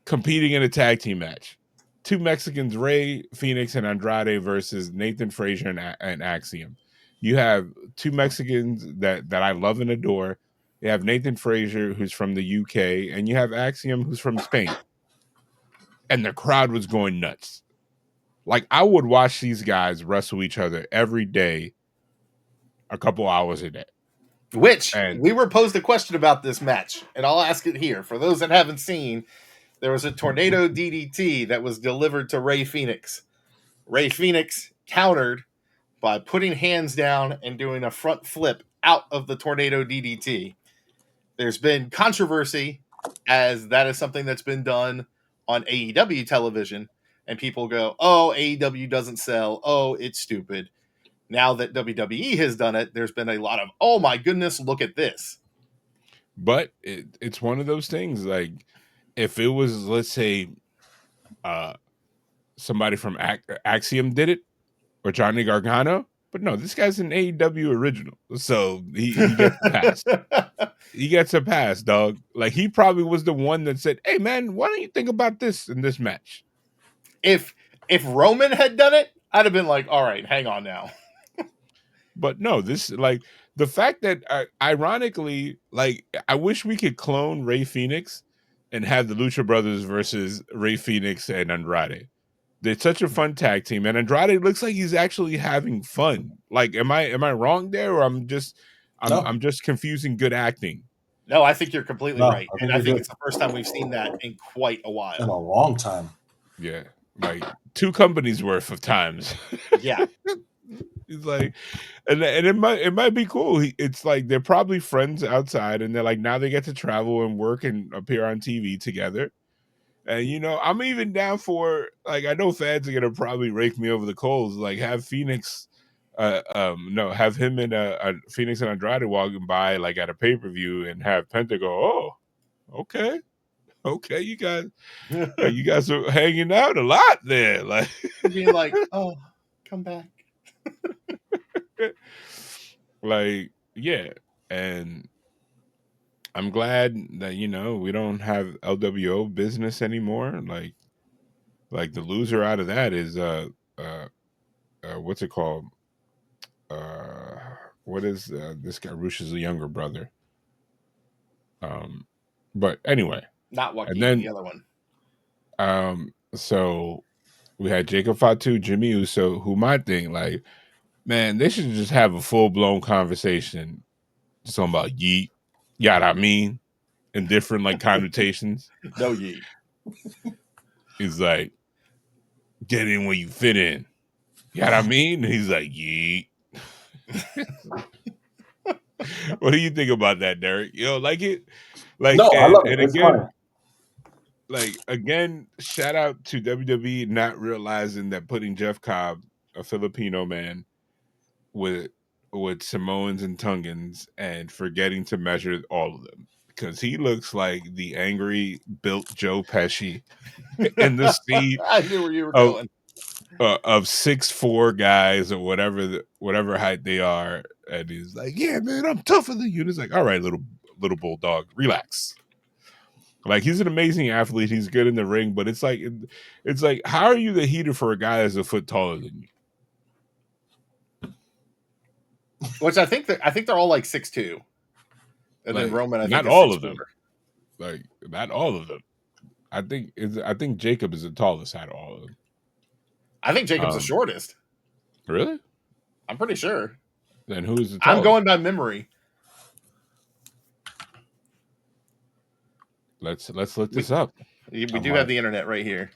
competing in a tag team match. 2 Mexicans, Rey Fenix and Andrade versus Nathan Frazier and Axiom. You have 2 Mexicans that I love and adore. You have Nathan Frazier, who's from the UK, and you have Axiom, who's from Spain. And the crowd was going nuts. Like, I would watch these guys wrestle each other every day, a couple hours a day. Which, And we were posed a question about this match, and I'll ask it here. For those that haven't seen, there was a tornado DDT that was delivered to Rey Fenix. Rey Fenix countered by putting hands down and doing a front flip out of the tornado DDT. There's been controversy, as that is something that's been done on AEW television, and people go, oh, AEW doesn't sell. Oh, it's stupid. Now that WWE has done it, there's been a lot of, oh my goodness, look at this. But it's one of those things, like, if it was, let's say, somebody from Axiom did it, or Johnny Gargano, but no, this guy's an AEW original, so he gets a pass. He gets a pass, dog. Like, he probably was the one that said, hey man, why don't you think about this in this match? If Roman had done it, I'd have been like, all right, hang on now. But no, this, like, the fact that ironically, like, I wish we could clone Rey Fenix and have the Lucha Brothers versus Rey Fenix and Andrade. They're such a fun tag team, and Andrade looks like he's actually having fun. Like, am I wrong there, or I'm just confusing good acting? No, I think you're completely right. I And think I you're think good. it's the first time we've seen that in quite a In while. a long time. Yeah, like 2 companies worth of times. Yeah. He's like, and it might be cool. It's like they're probably friends outside, and they're like, now they get to travel and work and appear on TV together. And I'm even down for, like, I know fans are gonna probably rake me over the coals. Like, have Phoenix, no, have him and Phoenix and Andrade walking by, like, at a pay-per-view, and have Penta go, oh, okay, you guys are hanging out a lot there, like Being like, oh, come back. like, yeah. And I'm glad that we don't have LWO business anymore. Like the loser out of that is what's it called? Uh, what is this guy? Rush's younger brother. But anyway, Not and Joaquin, the then other one. so we had Jacob Fatu, Jimmy Uso, who might think, like, man, they should just have a full blown conversation, just talking about yeet, yada I mean, in different, like, connotations. No yeet. He's like, get in where you fit in. You know what I mean? And he's like, yeet. What do you think about that, Derek? You know, like it? Like, No, I love it. and It's funny. again, shout out to WWE not realizing that putting Jeff Cobb, a Filipino man, with Samoans and Tongans, and forgetting to measure all of them, because he looks like the angry built Joe Pesci in the sea I knew where you were going. of 6'4" guys, or whatever height they are, and he's like, yeah man, I'm tougher than you. And it's like, all right, little bulldog, relax. Like, he's an amazing athlete, he's good in the ring, but it's like how are you the heater for a guy that's a foot taller than you? Which I think they're all like 6'2". And Like, then Roman, I think, not is all 6'4". of them. Like, not all of them. I think Jacob is the tallest out of all of them. I think Jacob's the shortest. Really? I'm pretty sure. Then who's the tallest? I'm going by memory. Let's look this up. We do have the internet right here.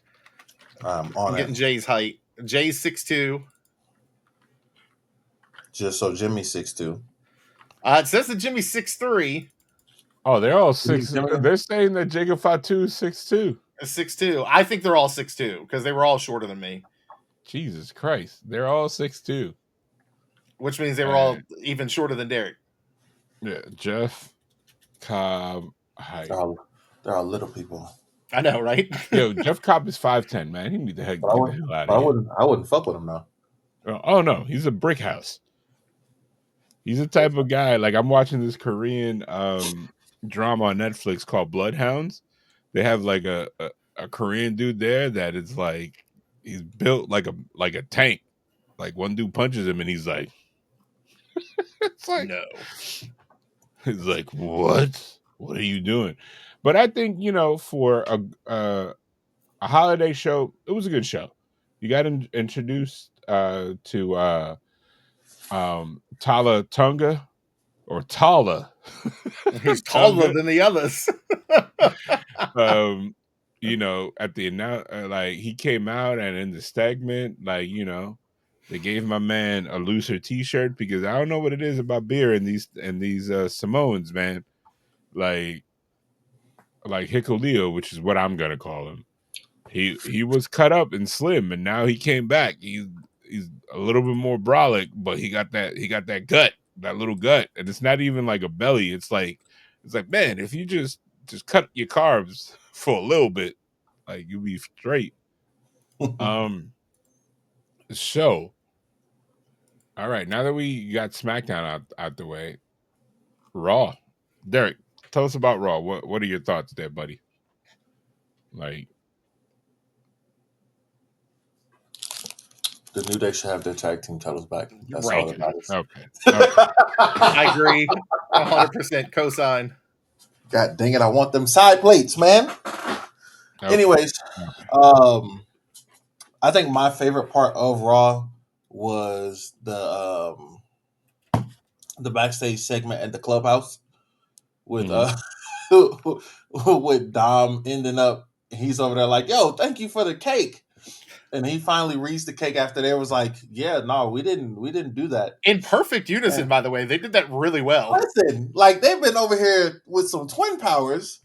I'm getting Jay's height. Jay's 6'2". Just so Jimmy's 6'2". It says that Jimmy's 6'3". Oh, they're all 6. They're saying that Jacob Fatu is 6'2". 6'2". I think they're all 6'2" because they were all shorter than me. Jesus Christ, they're all 6'2", which means they were all even shorter than Derek. Yeah, Jeff Cobb height. They're all little people. I know, right? Yo, Jeff Cobb is 5'10", man. He need to get the hell out of here. I wouldn't fuck with him though. Oh no, he's a brick house. He's the type of guy. Like, I'm watching this Korean drama on Netflix called Bloodhounds. They have like a Korean dude there that is like, he's built like a tank. Like, one dude punches him and he's like, it's like, no. He's like, what? What are you doing? But I think, for a holiday show, it was a good show. You got introduced to Tala Tunga, or Tala. He's taller than the others. At the like, he came out, and in the segment, like, they gave my man a looser T-shirt, because I don't know what it is about beer and these Samoans, man. Like Hikuleo, which is what I'm gonna call him. He was cut up and slim, and now he came back. He's a little bit more brolic, but he got that gut, that little gut, and it's not even like a belly. It's like, man, if you just cut your carbs for a little bit, like, you'll be straight. So, all right, now that we got SmackDown out the way, Raw. Derek, tell us about Raw. What are your thoughts there, buddy? Like, the New Day should have their tag team titles back. That's right. all that matters. Okay. I agree. 100% cosign. God dang it! I want them side plates, man. Okay. Anyways, I think my favorite part of Raw was the backstage segment at the clubhouse with with Dom ending up. He's over there like, "Yo, thank you for the cake." And he finally reads the cake after there was like, yeah, no, we didn't do that. In perfect unison, by the way. They did that really well. Listen, like, they've been over here with some twin powers,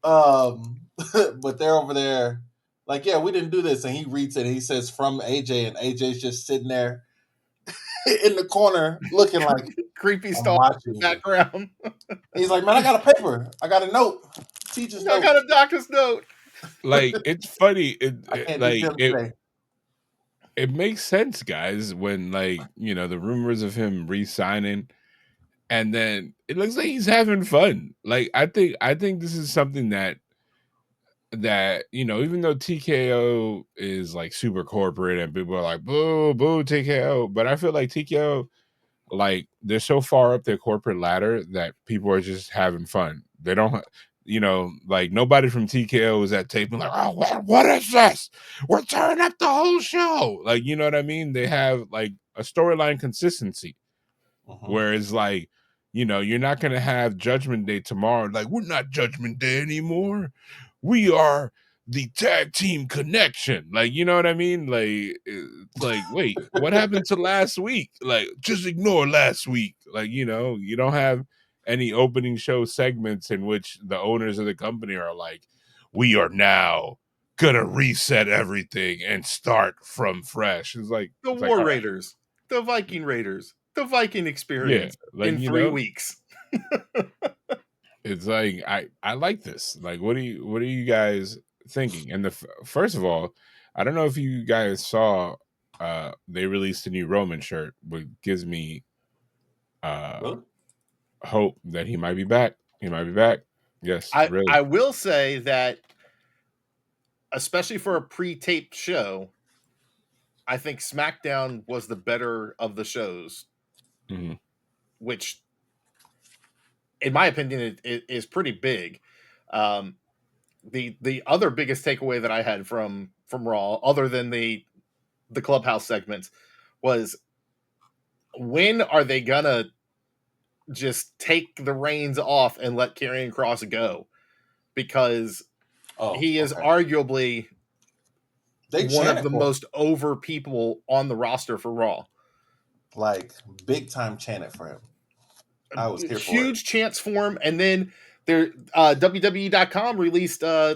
but they're over there like, yeah, we didn't do this. And he reads it and he says from AJ, and AJ's just sitting there in the corner looking like creepy star in the background. He's like, man, I got a paper. I got a note. Teacher's note. I got a doctor's note. Like, it's funny. I can't do film today. It makes sense, guys, when, like, the rumors of him re-signing, and then it looks like he's having fun. Like, I think this is something that even though TKO is like super corporate and people are like, boo TKO, but I feel like TKO, like, they're so far up their corporate ladder that people are just having fun. They don't, like, nobody from TKO is at taping like, oh, what is this? We're tearing up the whole show. Like, you know what I mean? They have like a storyline consistency. Whereas, like, you're not going to have Judgment Day tomorrow. Like, we're not Judgment Day anymore. We are the tag team connection. Like, you know what I mean? Like, it's like, wait, what happened to last week? Like, just ignore last week. Like, you don't have any opening show segments in which the owners of the company are like, we are now gonna reset everything and start from fresh. It's like the War Raiders, the Viking Raiders, the Viking experience in 3 weeks. It's like, I like this. Like, what are you guys thinking? And first of all, I don't know if you guys saw, they released a new Roman shirt, which gives me hope that he might be back. Yes, I will say that, especially for a pre-taped show, I think SmackDown was the better of the shows, which, in my opinion, it is pretty big. The other biggest takeaway that I had from Raw, other than the clubhouse segments, was, when are they gonna just take the reins off and let Karrion Kross go? Because he is arguably one of the most over people on the roster for Raw. Like, big time chanted for him. I was here for it. Huge chants for him, and then There, WWE.com released, well,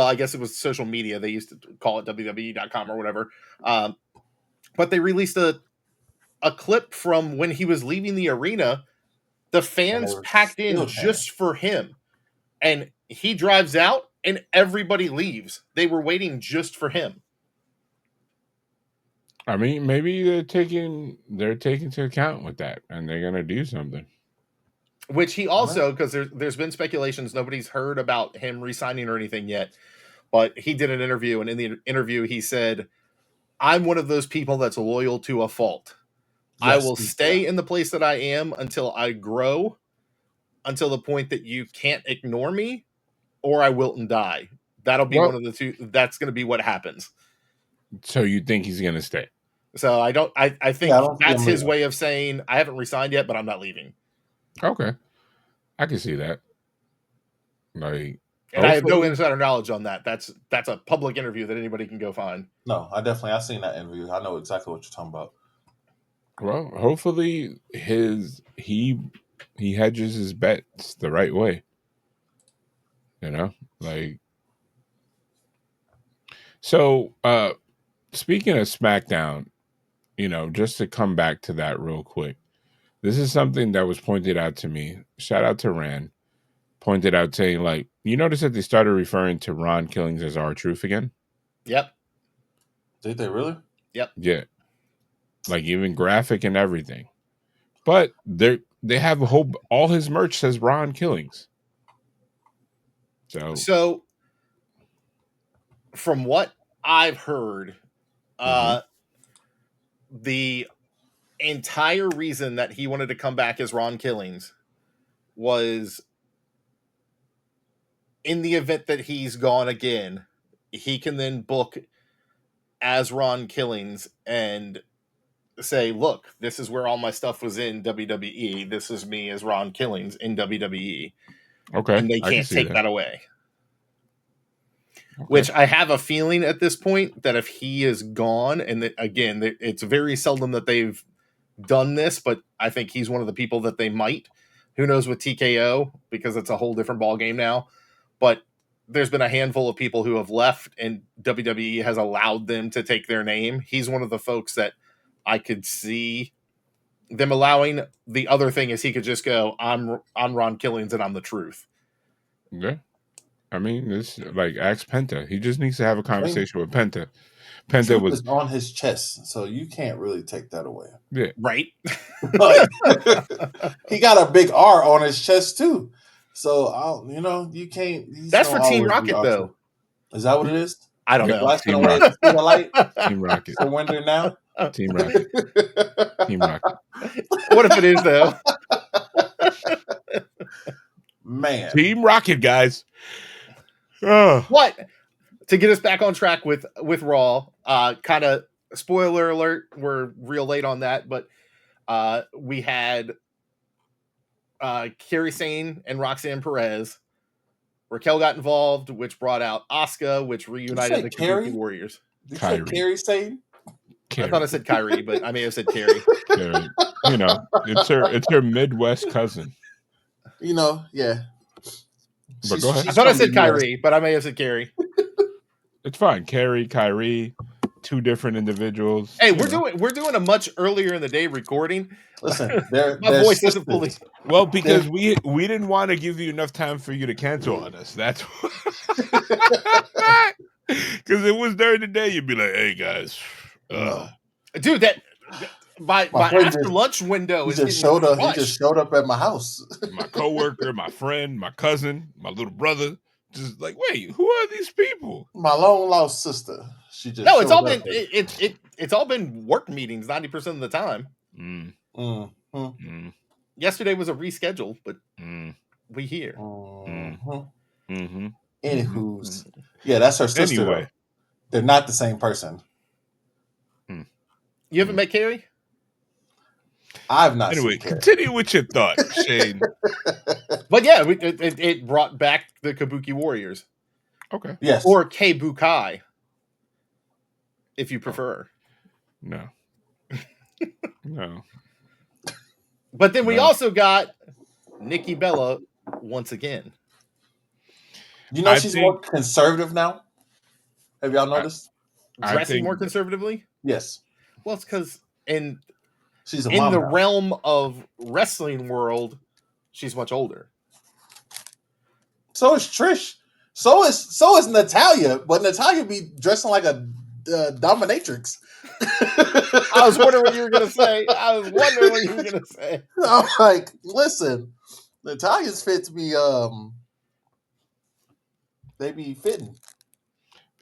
I guess it was social media. They used to call it WWE.com or whatever. But they released a clip from when he was leaving the arena. The fans packed in just for him. And he drives out and everybody leaves. They were waiting just for him. I mean, maybe they're taking into account with that, and they're gonna do something. Which he also, because there's been speculations, nobody's heard about him re-signing or anything yet. But he did an interview, and in the interview, he said, "I'm one of those people that's loyal to a fault. Yes, I will stay in the place that I am until I grow, until the point that you can't ignore me, or I wilt and die. That'll be one of the two. That's going to be what happens." So you think he's going to stay? So I think that's his way of saying, I haven't resigned yet, but I'm not leaving. Okay. I can see that. Like, and I have no insider knowledge on that. That's a public interview that anybody can go find. No, I've seen that interview. I know exactly what you're talking about. Well, hopefully he hedges his bets the right way. You know, like, so speaking of SmackDown, you know, just to come back to that real quick, this is something that was pointed out to me. Shout out to Rand. Pointed out saying, like, you notice that they started referring to Ron Killings as R-Truth again? Yep. Did they really? Yep. Yeah. Like, even graphic and everything. But they have all his merch says Ron Killings. So from what I've heard, the entire reason that he wanted to come back as Ron Killings was, in the event that he's gone again, he can then book as Ron Killings and say, look, this is where all my stuff was in WWE. This is me as Ron Killings in WWE. Okay. And they can't take that away. Okay. Which I have a feeling at this point that if he is gone, and again, it's very seldom that they've done this, but I think he's one of the people that they might. Who knows with TKO, because it's a whole different ballgame now. But there's been a handful of people who have left, and WWE has allowed them to take their name. He's one of the folks that I could see them allowing. The other thing is he could just go, I'm Ron Killings and I'm the truth. Yeah. I mean, it's like, ask Penta. He just needs to have a conversation with Penta. Penta was on his chest, so you can't really take that away. Yeah. Right. He got a big R on his chest too. So, you can't. That's for Team Rocket, though. Is that what it is? I don't know. Team Rocket. The light? Team Rocket. Surrender now? Team Rocket. Team Rocket. What if it is, though? Man. Team Rocket, guys. What? To get us back on track with Raw, kind of spoiler alert, we're real late on that, but we had Kairi Sane and Roxanne Perez. Raquel got involved, which brought out Asuka, which reunited the Kabuki Warriors. Did you say Kairi Sane? I thought I said Kyrie, but I may have said Kairi. You know, it's her Midwest cousin. Yeah. But go ahead. I thought I said Kyrie, but I may have said Kairi. It's fine. Kyrie, two different individuals. Hey, we're doing a much earlier in the day recording. Listen, my voice isn't fully. Well, because we didn't want to give you enough time for you to cancel on us. That's because it was during the day. You'd be like, "Hey guys, dude, that my after lunch window he just showed up. He just showed up at my house. My coworker, my friend, my cousin, my little brother." Just like, wait, who are these people? My long lost sister. She just it's all been it's all been work meetings 90% of the time. Yesterday was a reschedule, but we here. Anywho's, yeah, that's her sister. Anyway, they're not the same person. You haven't met Kairi? I've not. Anyway, continue with your thought, Shane. But yeah, it brought back the Kabuki Warriors. Okay. Yes. Or K-Bukai, if you prefer. No. No. But then we also got Nikki Bella once again. You know, she's more conservative now. Have y'all noticed? Dressing more conservatively? Yes. Well, it's because she's a in mom the now. realm of wrestling world, she's much older. So is Trish. So is Natalia, but Natalia be dressing like a dominatrix. I was wondering what you were gonna say. I'm like, listen, Natalia's fit to be they be fitting.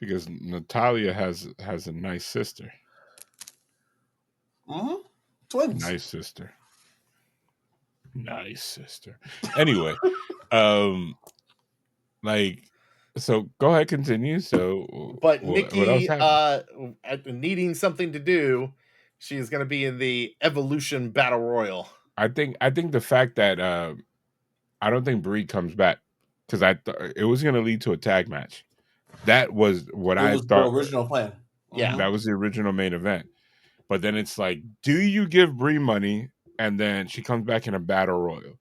Because Natalia has a nice sister. Mm-hmm. Twins. Nice sister. Anyway, like, so go ahead, continue. So, but Nikki, what else happened? Needing something to do, she's going to be in the Evolution Battle Royal. I think the fact that I don't think Brie comes back, because it was going to lead to a tag match. That was what I thought. The original plan. Yeah, that was the original main event. But then it's like, do you give Brie money and then she comes back in a battle royal,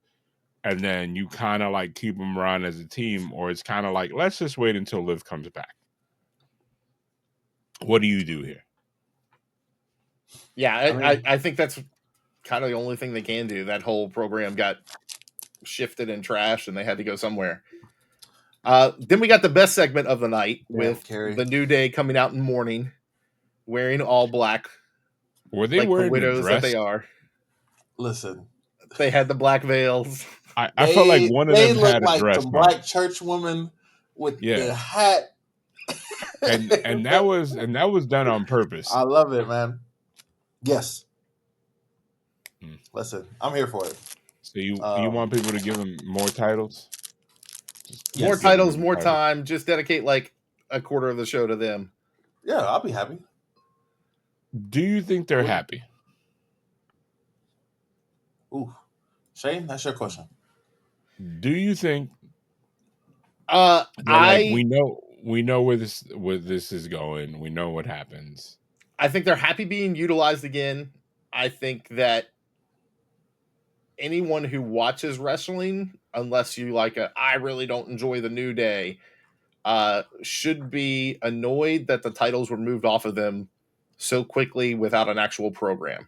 and then you kind of like keep them around as a team, or it's kind of like, let's just wait until Liv comes back? What do you do here? Yeah, I think that's kind of the only thing they can do. That whole program got shifted and trashed, and they had to go somewhere. Then we got the best segment of the night with the New Day coming out in mourning, wearing all black. Were they wearing the widows the dress? that they are? Listen, they had the black veils. I felt like one of them had a dress. Some black church woman with the hat, and that was done on purpose. I love it, man. Yes. Listen, I'm here for it. So you want people to give them more titles? More titles, more time. Just dedicate like a quarter of the show to them. Yeah, I'll be happy. Do you think they're happy? Ooh, Shane, that's your question. Do you think? we know where this is going. We know what happens. I think they're happy being utilized again. I think that anyone who watches wrestling, unless you I really don't enjoy the New Day, should be annoyed that the titles were moved off of them so quickly without an actual program.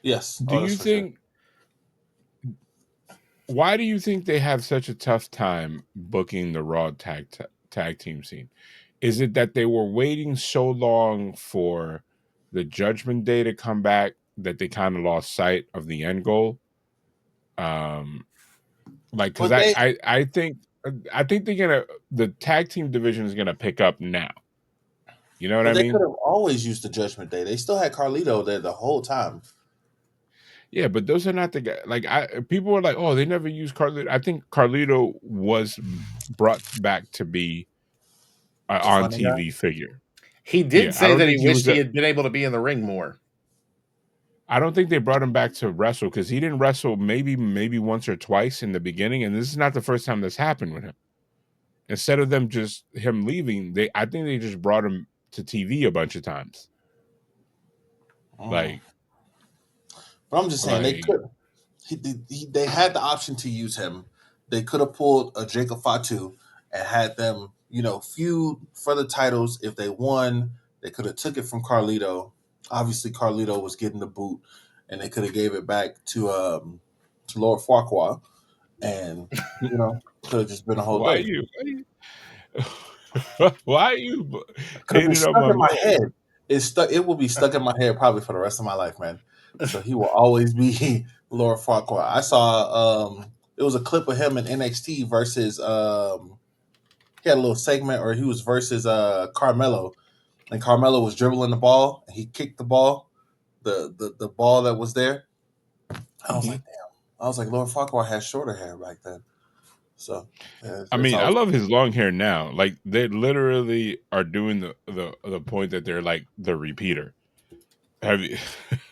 Yes. Do you think? Sure. Why do you think they have such a tough time booking the Raw tag team scene? Is it that they were waiting so long for the Judgment Day to come back that they kind of lost sight of the end goal? Because I think they're gonna, the tag team division is gonna pick up now. You know what I mean? They could have always used the Judgment Day. They still had Carlito there the whole time. Yeah, but those are not the guys. People were like, "Oh, they never used Carlito." I think Carlito was brought back to be an on TV figure. He did say that he wished he had been able to be in the ring more. I don't think they brought him back to wrestle because he didn't wrestle maybe once or twice in the beginning, and this is not the first time this happened with him. Instead of him leaving, I think they just brought him to TV a bunch of times. But I'm just saying they could. They had the option to use him. They could have pulled a Jacob Fatu and had them, feud for the titles. If they won, they could have took it from Carlito. Obviously, Carlito was getting the boot, and they could have gave it back to Lord Farquaad, and could have just been a whole thing. Why are you? Could be stuck in my head. It will be stuck in my head probably for the rest of my life, man. So he will always be Lord Farquaad. I saw it was a clip of him in NXT versus he had a little segment or he was versus Carmelo, and Carmelo was dribbling the ball and he kicked the ball, the ball that was there. I was like, damn. I was like, Lord Farquaad had shorter hair back then. So I love his long hair now. Like they literally are doing the point that they're like the repeater. Have you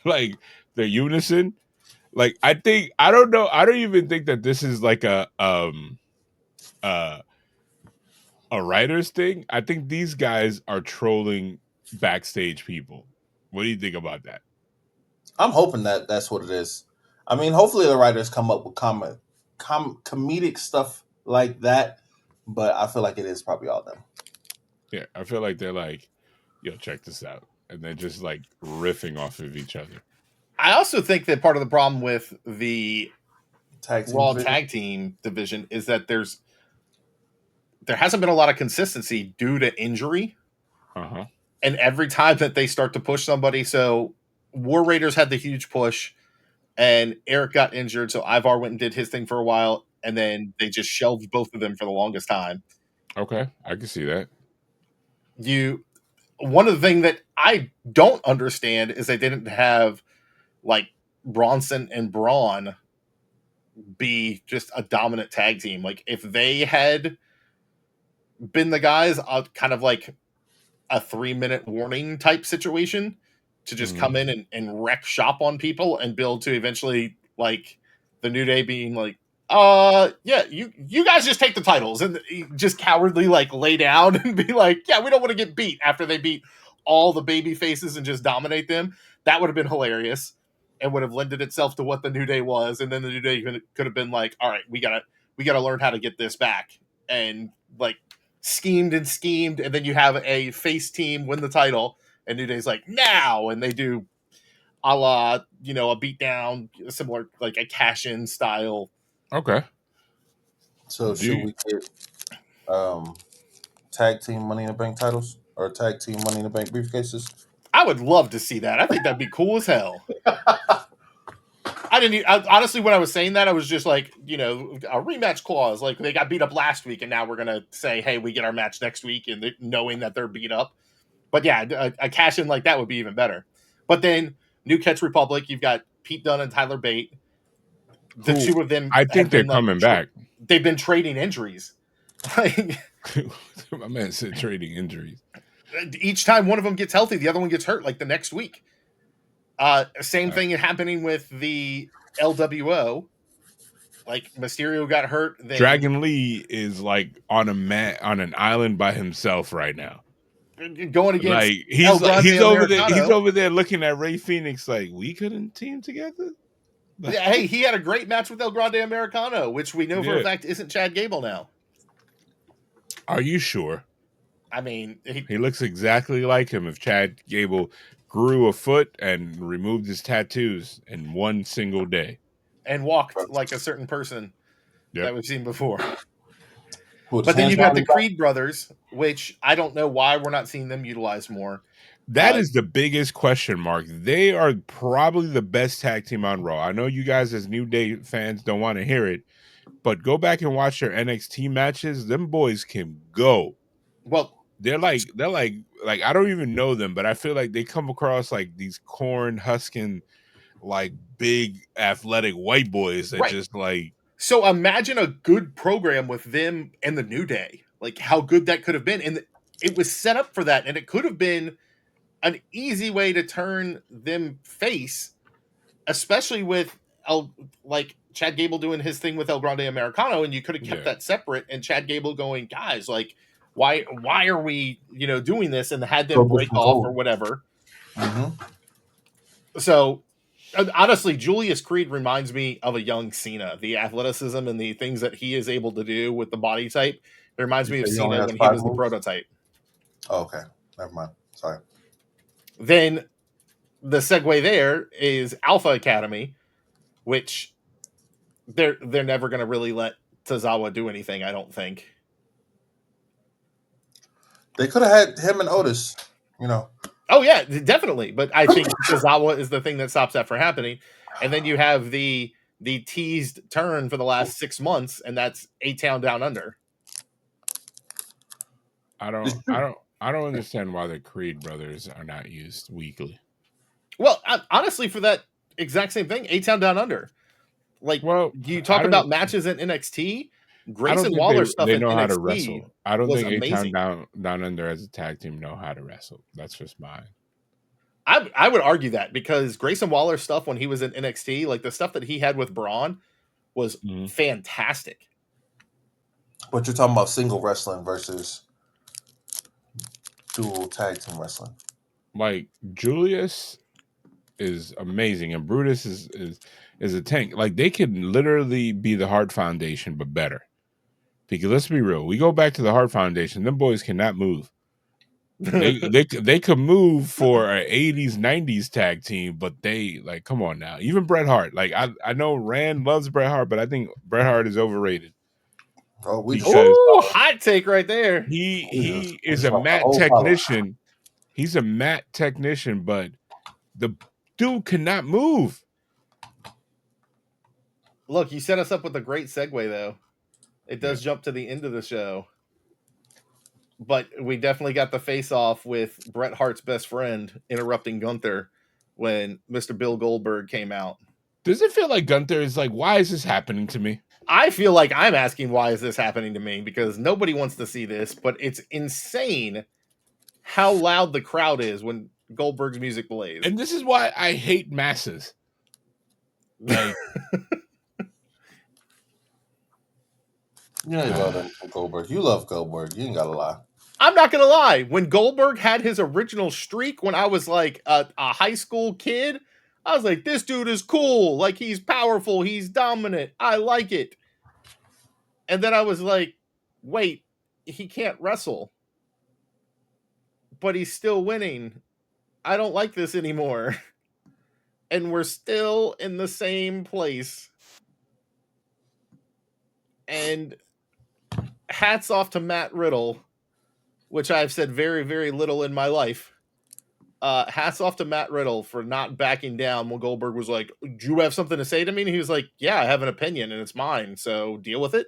like the unison? Like I don't know. I don't even think that this is like a writer's thing. I think these guys are trolling backstage people. What do you think about that? I'm hoping that that's what it is. Hopefully the writers come up with comedic stuff like that, but I feel like it is probably all them. Yeah, I feel like they're like, yo, check this out. And they're just like riffing off of each other. I also think that part of the problem with the Raw division. tag team division is that there hasn't been a lot of consistency due to injury. Uh-huh. And every time that they start to push somebody, so War Raiders had the huge push, and Eric got injured, so Ivar went and did his thing for a while, and then they just shelved both of them for the longest time. Okay, I can see that. One of the things that I don't understand is they didn't have like Bronson and Braun be just a dominant tag team. Like if they had been the guys, kind of like a 3-minute warning type situation to just come in and wreck shop on people and build to eventually like the New Day being like, yeah, you guys just take the titles and just cowardly like lay down and be like, yeah, we don't want to get beat after they beat all the baby faces and just dominate them. That would have been hilarious and would have lended itself to what the New Day was. And then the New Day could have been like, all right, we gotta learn how to get this back, and like schemed, and then you have a face team win the title, and New Day's like, now, and they do a la, a beatdown, similar, like a cash-in style. Okay. So should we get tag team Money in the Bank titles or tag team Money in the Bank briefcases? I would love to see that. I think that'd be cool as hell. Honestly, when I was saying that, I was just like, a rematch clause. Like they got beat up last week, and now we're gonna say, hey, we get our match next week, and knowing that they're beat up. But yeah, a cash in like that would be even better. But then New Catch Republic, you've got Pete Dunne and Tyler Bate. The two of them, I think they're coming back. They've been trading injuries. My man said trading injuries. Each time one of them gets healthy, the other one gets hurt. Like the next week. Same thing happening with the LWO. Like Mysterio got hurt. Then Dragon Lee is like on an island by himself right now. Going against like he's over there. He's over there looking at Rey Fenix like, we couldn't team together. Yeah, hey, he had a great match with El Grande Americano, which we know for a fact isn't Chad Gable now. Are you sure? I mean, he looks exactly like him. If Chad Gable grew a foot and removed his tattoos in one single day and walked like a certain person that we've seen before. But then you've got the Creed brothers, which I don't know why we're not seeing them utilized more. That is the biggest question mark. They are probably the best tag team on Raw. I know you guys as New Day fans don't want to hear it, but go back and watch their NXT matches. Them boys can go. Well, they're like I don't even know them, but I feel like they come across like these corn husking, like big athletic white boys that just like. So imagine a good program with them and the New Day. Like how good that could have been, and it was set up for that, and it could have been an easy way to turn them face, especially with like Chad Gable doing his thing with El Grande Americano, and you could have kept that separate, and Chad Gable going, guys, like why are we doing this, and had them break off or whatever. So honestly, Julius Creed reminds me of a young Cena. The athleticism and the things that he is able to do with the body type, it reminds me of Cena when he was the prototype. Oh, okay, never mind. Sorry. Then the segue there is Alpha Academy, which they're never going to really let Tozawa do anything, I don't think. They could have had him and Otis, Oh yeah, definitely. But I think Tozawa is the thing that stops that from happening. And then you have the teased turn for the last 6 months, and that's A-Town Down Under. I don't understand why the Creed brothers are not used weekly. Well, honestly, for that exact same thing, A-Town Down Under. Like, you talk about matches in NXT, Grayson Waller stuff they in know NXT how to wrestle. I don't think amazing. A-Town Down Under as a tag team know how to wrestle. That's just mine. I would argue that because Grayson Waller stuff when he was in NXT, like the stuff that he had with Braun was fantastic. But you're talking about single wrestling versus dual tag team wrestling. Like Julius is amazing, and Brutus is a tank. Like they could literally be the Hart Foundation, but better, Because let's be real, we go back to the Hart Foundation. Them boys cannot move. They could move for an 80s 90s tag team, but they like come on now. Even Bret Hart, like I know Rand loves Bret Hart, but I think Bret Hart is overrated. Oh, we Because hot take right there. he is just a like the mat old technician. He's a mat technician, but the dude cannot move. Look, you set us up with a great segue though. It does jump to the end of the show. But we definitely got the face off with Bret Hart's best friend interrupting Gunther when Mr. Bill Goldberg came out. Does it feel like Gunther is like, why is this happening to me? I feel like I'm asking, why is this happening to me? Because nobody wants to see this, but it's insane how loud the crowd is when Goldberg's music plays. And this is why I hate masses. Like, you know you love them Goldberg. You love Goldberg. You ain't gotta lie. I'm not gonna lie. When Goldberg had his original streak, when I was like a high school kid, I was like, this dude is cool. Like, he's powerful. He's dominant. I like it. And then I was like, wait, he can't wrestle. But he's still winning. I don't like this anymore. And we're still in the same place. And hats off to Matt Riddle, which I've said very, very little in my life. Hats off to Matt Riddle for not backing down when Goldberg was like, do you have something to say to me? And he was like, yeah, I have an opinion and it's mine, so deal with it.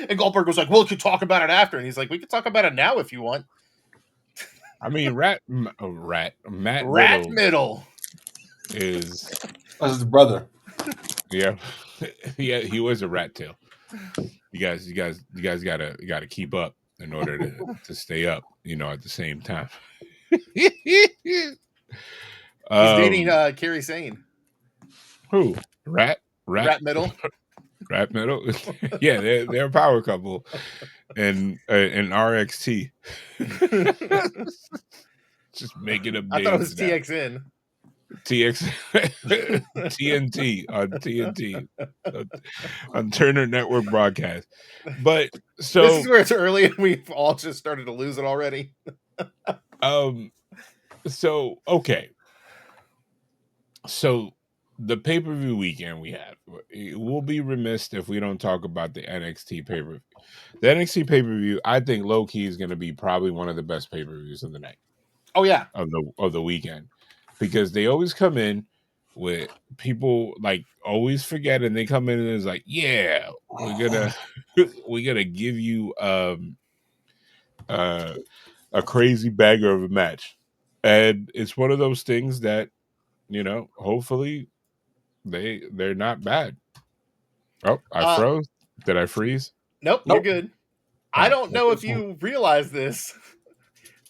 And Goldberg was like, well, we could talk about it after. And he's like, we could talk about it now if you want. I mean, Matt Middle is his brother. Yeah, he was a rat tail. You guys gotta keep up in order to stay up. At the same time. He's dating Kairi Sane. Who? Rat Middle. Rat Middle. Yeah, they're a power couple, and RXT. Just making up. I thought it was TXN. TNT on TNT on Turner Network broadcast. But so this is where it's early and we've all just started to lose it already. So okay. So the pay-per-view weekend we have, we'll be remiss if we don't talk about the NXT pay-per-view. The NXT pay-per-view, I think low-key is going to be probably one of the best pay-per-views of the night. Oh yeah. Of the weekend. Because they always come in with people like always forget, and they come in and it's like, yeah, we're gonna give you a crazy bagger of a match. And it's one of those things that, hopefully they're not bad. Oh, I froze. Did I freeze? Nope. You're good. I don't know if you realize this.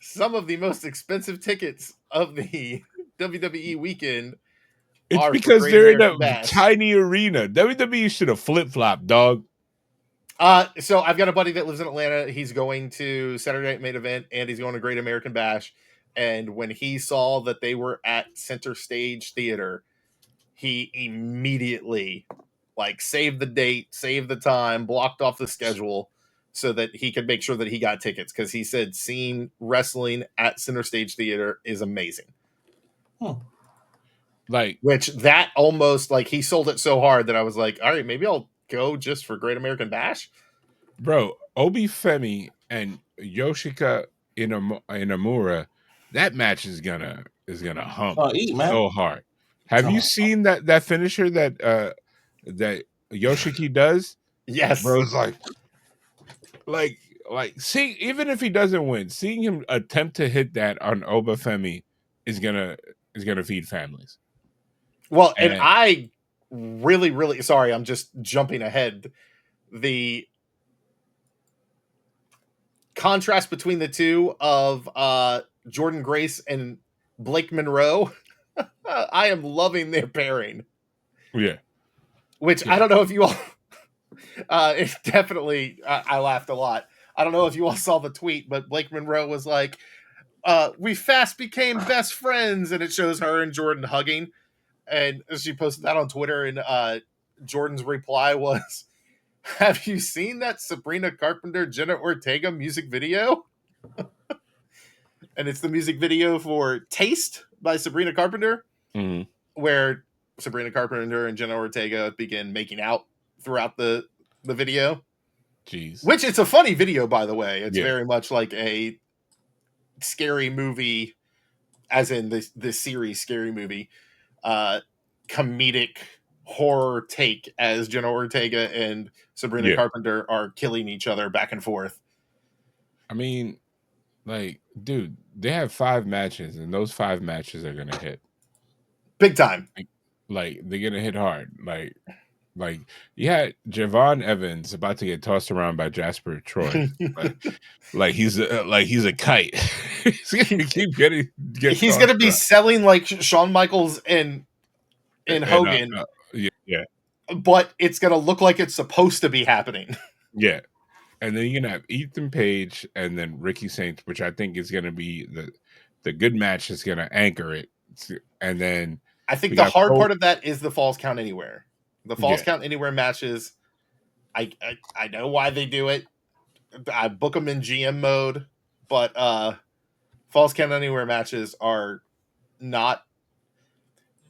Some of the most expensive tickets of the WWE weekend it's because they're in a tiny arena. WWE should have flip-flopped, dog. So I've got a buddy that lives in Atlanta. He's going to Saturday Night Main Event and he's going to Great American Bash. And when he saw that they were at Center Stage Theater, he immediately saved the date, saved the time, blocked off the schedule so that he could make sure that he got tickets, because he said seeing wrestling at Center Stage Theater is amazing. Which that almost he sold it so hard that I was like, all right, maybe I'll go just for Great American Bash. Bro, Obi Femi and Yoshika Inamura, that match is gonna hump so hard. Have you seen that finisher that Yoshiki does? Yes, bro. It's like see, even if he doesn't win, seeing him attempt to hit that on Oba Femi is gonna feed families. Well, and I really sorry, I'm just jumping ahead. The contrast between the two of Jordan Grace and Blake Monroe, I am loving their pairing. Yeah. Which I don't know if you all it definitely I laughed a lot. I don't know if you all saw the tweet, but Blake Monroe was like, we fast became best friends, and it shows her and Jordan hugging. And she posted that on Twitter, and Jordan's reply was, Have you seen that Sabrina Carpenter, Jenna Ortega music video? And it's the music video for Taste by Sabrina Carpenter, where Sabrina Carpenter and Jenna Ortega begin making out throughout the video. Jeez. Which it's a funny video, by the way. It's very much like a scary movie, as in this series Scary Movie, comedic horror take as Jenna Ortega and Sabrina Carpenter are killing each other back and forth. I mean, like, dude, they have 5 matches, and those 5 matches are gonna hit big time. Like they're gonna hit hard. Like you had Javon Evans about to get tossed around by Jasper Troy. like he's a kite. He's gonna keep getting. He's gonna be selling like Shawn Michaels and Hogan. Yeah. But it's gonna look like it's supposed to be happening. Yeah. And then you're gonna have Ethan Page and then Ricky Saints, which I think is gonna be the good match is gonna anchor it. And then I think the hard part of that is the Falls Count Anywhere. The Falls Count Anywhere matches, I know why they do it. I book them in GM mode, but Falls Count Anywhere matches are not.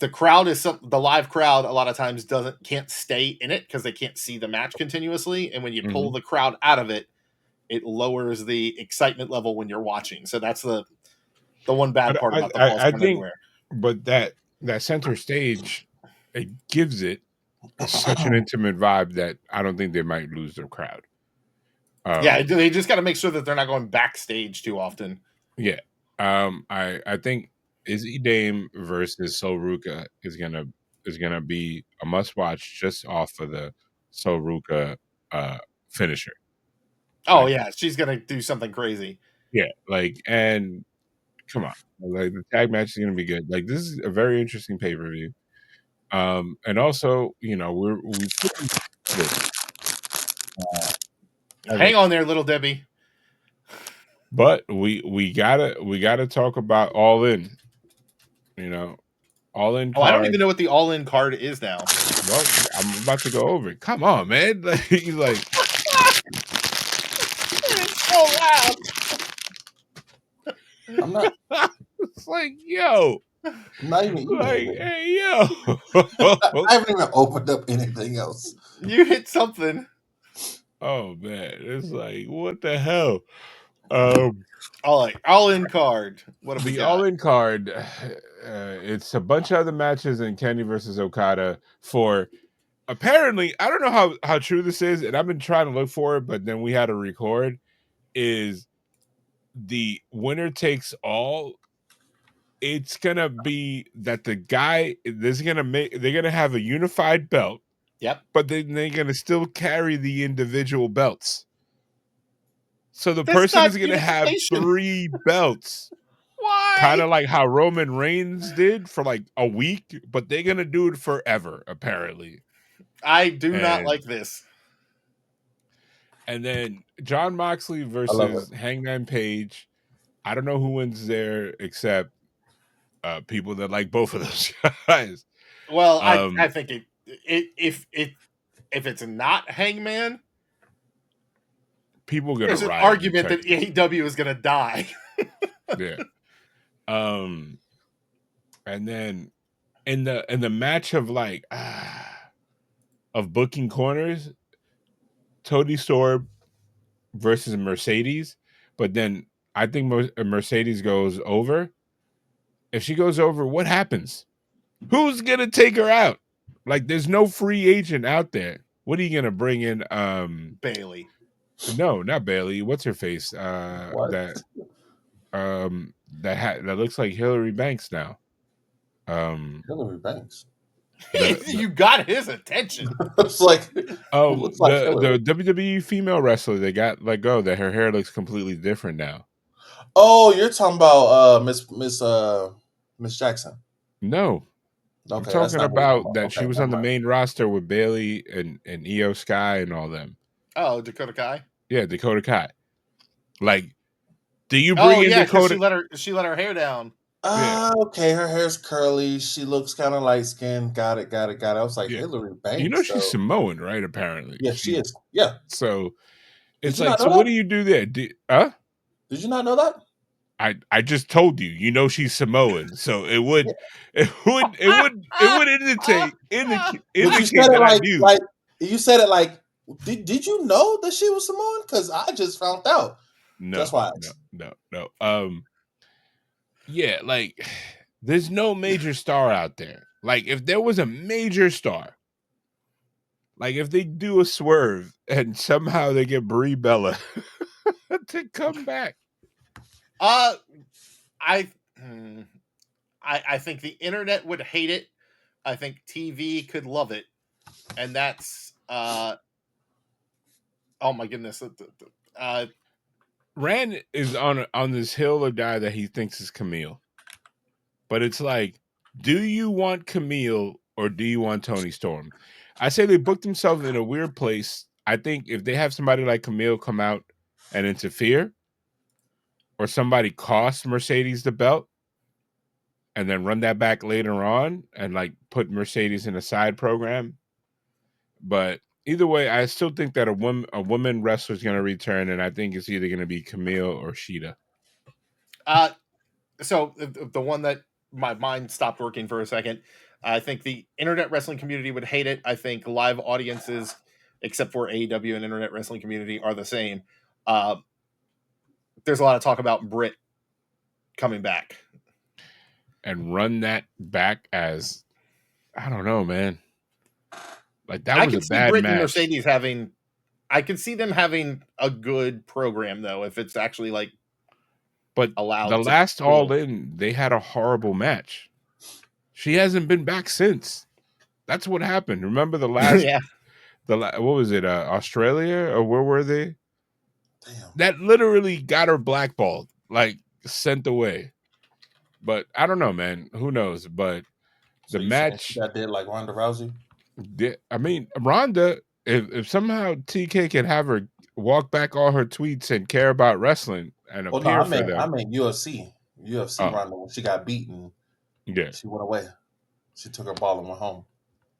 The crowd is the live crowd a lot of times can't stay in it because they can't see the match continuously, and when you pull the crowd out of it, it lowers the excitement level when you're watching. So that's the one bad part about the Falls Count Anywhere. But that center stage, it gives it such an intimate vibe that I don't think they might lose their crowd. They just got to make sure that they're not going backstage too often. Yeah, I think Izzy Dame versus Sol Ruca is gonna be a must watch just off of the Sol Ruca finisher. Oh yeah, she's gonna do something crazy. Yeah, and come on, the tag match is gonna be good. Like this is a very interesting pay-per-view. And also, we hang on there, little Debbie. But we gotta talk about All In. All In. Oh, I don't even know what the All In card is now. Well, I'm about to go over it. Come on, man! He's like, it's so loud. I'm not. It's like, yo. I'm not even like, hey, yo. I haven't even opened up anything else. You hit something. Oh man, it's like, what the hell? All In card. What have we got? All In card. It's a bunch of other matches in Kenny versus Okada for. Apparently, I don't know how true this is, and I've been trying to look for it, but then we had to record. Is the winner takes all? It's gonna be that the guy they're gonna have a unified belt. Yep. But then they're gonna still carry the individual belts. So the person is gonna have 3 belts. Why? Kind of like how Roman Reigns did for like a week, but they're gonna do it forever, apparently. I do not like this. And then Jon Moxley versus Hangman Page. I don't know who wins there except people that like both of those guys. Well, I think if it's not Hangman, people are gonna. There's an argument that AEW is gonna die. Yeah. And then in the match of of booking corners, Toni Storm versus Mercedes, but then I think Mercedes goes over. If she goes over, what happens? Who's gonna take her out? Like, there's no free agent out there. What are you gonna bring in? Bailey. No, not Bailey. What's her face? What? That looks like Hillary Banks now. Hillary Banks. You got his attention. It's like the WWE female wrestler they got let go. That her hair looks completely different now. Oh, you're talking about Miss Jackson. No. Okay, I'm talking about that she was on the main roster with Bailey and Io Sky and all them. Oh, Dakota Kai? Yeah, Dakota Kai. Like, do you bring in Dakota? She let her hair down. Okay, her hair's curly. She looks kind of light skinned. Got it. I was like, Yeah. Hillary You know Banks, she's though. Samoan, right? Apparently. Yeah, she is. Yeah. So Did it's you like, not so know what that? do you do there? Did you not know that? I just told you, she's Samoan, so it would But you indicate said it that I like knew. you said it like. Did you know that she was Samoan? Because I just found out. That's No, why. no. Yeah, like there's no major star out there. Like if there was a major star, like if they do a swerve and somehow they get Brie Bella to come back. I I think the internet would hate it. I think TV could love it, and that's oh my goodness. Rand is on this hill of die that he thinks is Camille. But it's like, do you want Camille or do you want Tony Storm? I say they booked themselves in a weird place. I think if they have somebody like Camille come out and interfere, or somebody cost Mercedes the belt and then run that back later on and like put Mercedes in a side program. But either way, I still think that a woman wrestler is going to return, and I think it's either going to be Camille or Sheeta. So the one that my mind stopped working for a second. I think the internet wrestling community would hate it. I think live audiences, except for AEW and internet wrestling community, are the same. There's a lot of talk about Britt coming back And run that back as, I don't know, man. Like that I was a could see bad Britt and match. Mercedes having. I could see them having a good program though, if it's actually like But the allowed to last All pull. In, they had a horrible match. She hasn't been back since. That's what happened. Remember the last, Yeah, what was it? Australia or where were they? Damn. That literally got her blackballed, like sent away. But I don't know, man. Who knows? But So the you saying she match, got dead like Ronda Rousey? I mean, Ronda, if somehow TK can have her walk back all her tweets and care about wrestling and Oh no, appear for I them. mean UFC. UFC Oh, Ronda when she got beaten, yeah. she went away. She took her ball and went home.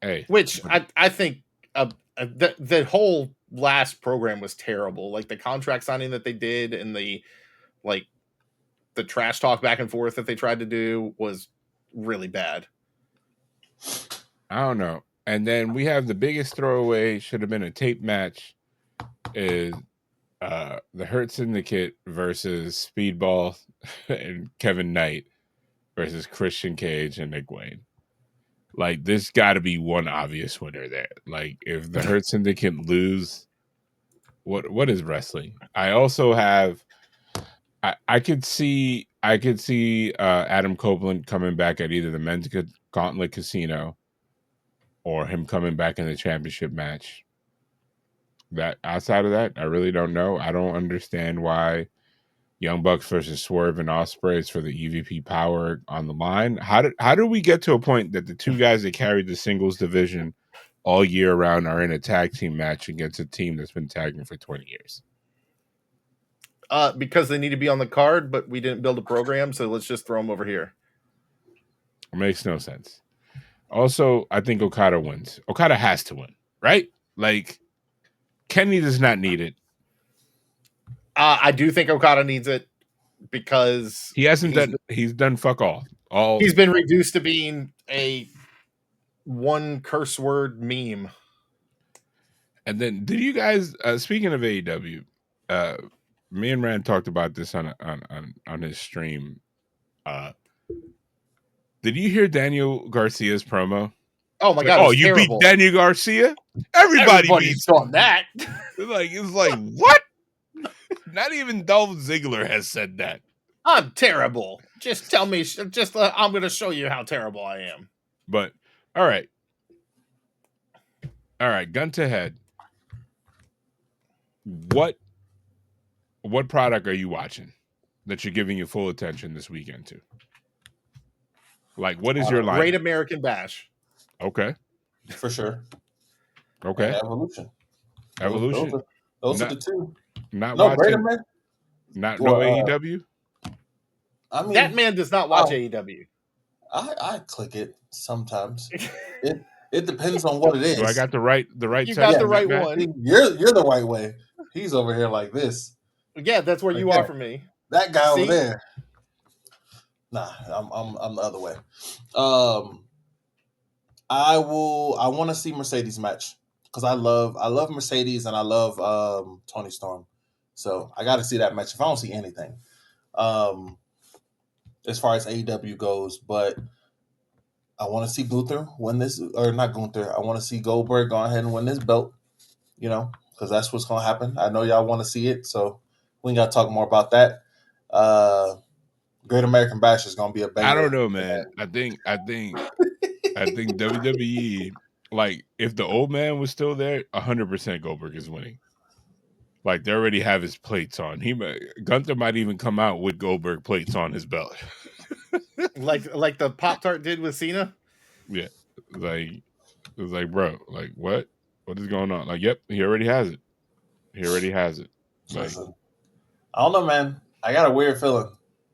Hey, which I think the whole last program was terrible. Like the contract signing that they did and the like the trash talk back and forth that they tried to do was really bad. I don't know. And then we have the biggest throwaway, should have been a tape match, is the Hurt Syndicate versus Speedball and Kevin Knight versus Christian Cage and Nick Wayne. Like, there's got to be one obvious winner there. Like, if the Hurt Syndicate lose, what is wrestling? I also have, I could see Adam Copeland coming back at either the Men's Gauntlet Casino or him coming back in the championship match. That outside of that, I really don't know. I don't understand why Young Bucks versus Swerve and Ospreay is for the EVP power on the line. How did we get to a point that the two guys that carried the singles division all year round are in a tag team match against a team that's been tagging for 20 years? Because they need to be on the card, but we didn't build a program, so let's just throw them over here. It makes no sense. Also, I think Okada wins. Okada has to win, right? Like, Kenny does not need it. I do think Okada needs it because he's done fuck all. He's been reduced to being a one curse word meme. And then, did you guys? Speaking of AEW, me and Rand talked about this on his stream. Did you hear Daniel Garcia's promo? Oh my god! Oh, you terrible. beat Daniel Garcia? Everybody's beats done that. It's like what? Not even Dolph Ziggler has said that. I'm terrible. Just tell me. I'm going to show you how terrible I am. But all right, gun to head. What product are you watching that you're giving your full attention this weekend to? Like, what is your line? Great American Bash. Okay. For sure. Okay. And Evolution. Those are the two. Not no, watching. Great American. No AEW. I mean, that man does not watch AEW. I click it sometimes. It depends on what it is. Do I got the right You text got the in right that, one. Matt? You're the right way. He's over here like this. Yeah, that's where Like you that. are for me. That guy See? over there. Nah, I'm the other way. I want to see Mercedes match because I love Mercedes and I love Tony Storm. So I got to see that match if I don't see anything. As far as AEW goes, but I want to see Gunther win this, or not Gunther. I want to see Goldberg go ahead and win this belt. You know, because that's what's going to happen. I know y'all want to see it, so we ain't got to talk more about that. Great American Bash is going to be a banger. I don't know, man. I think WWE, like, if the old man was still there, 100% Goldberg is winning. Like, they already have his plates on. Gunther might even come out with Goldberg plates on his belt. like the Pop-Tart did with Cena? Yeah. Like, it was like, bro, like, what is going on? Like, yep, he already has it. Like, Listen, I don't know, man. I got a weird feeling.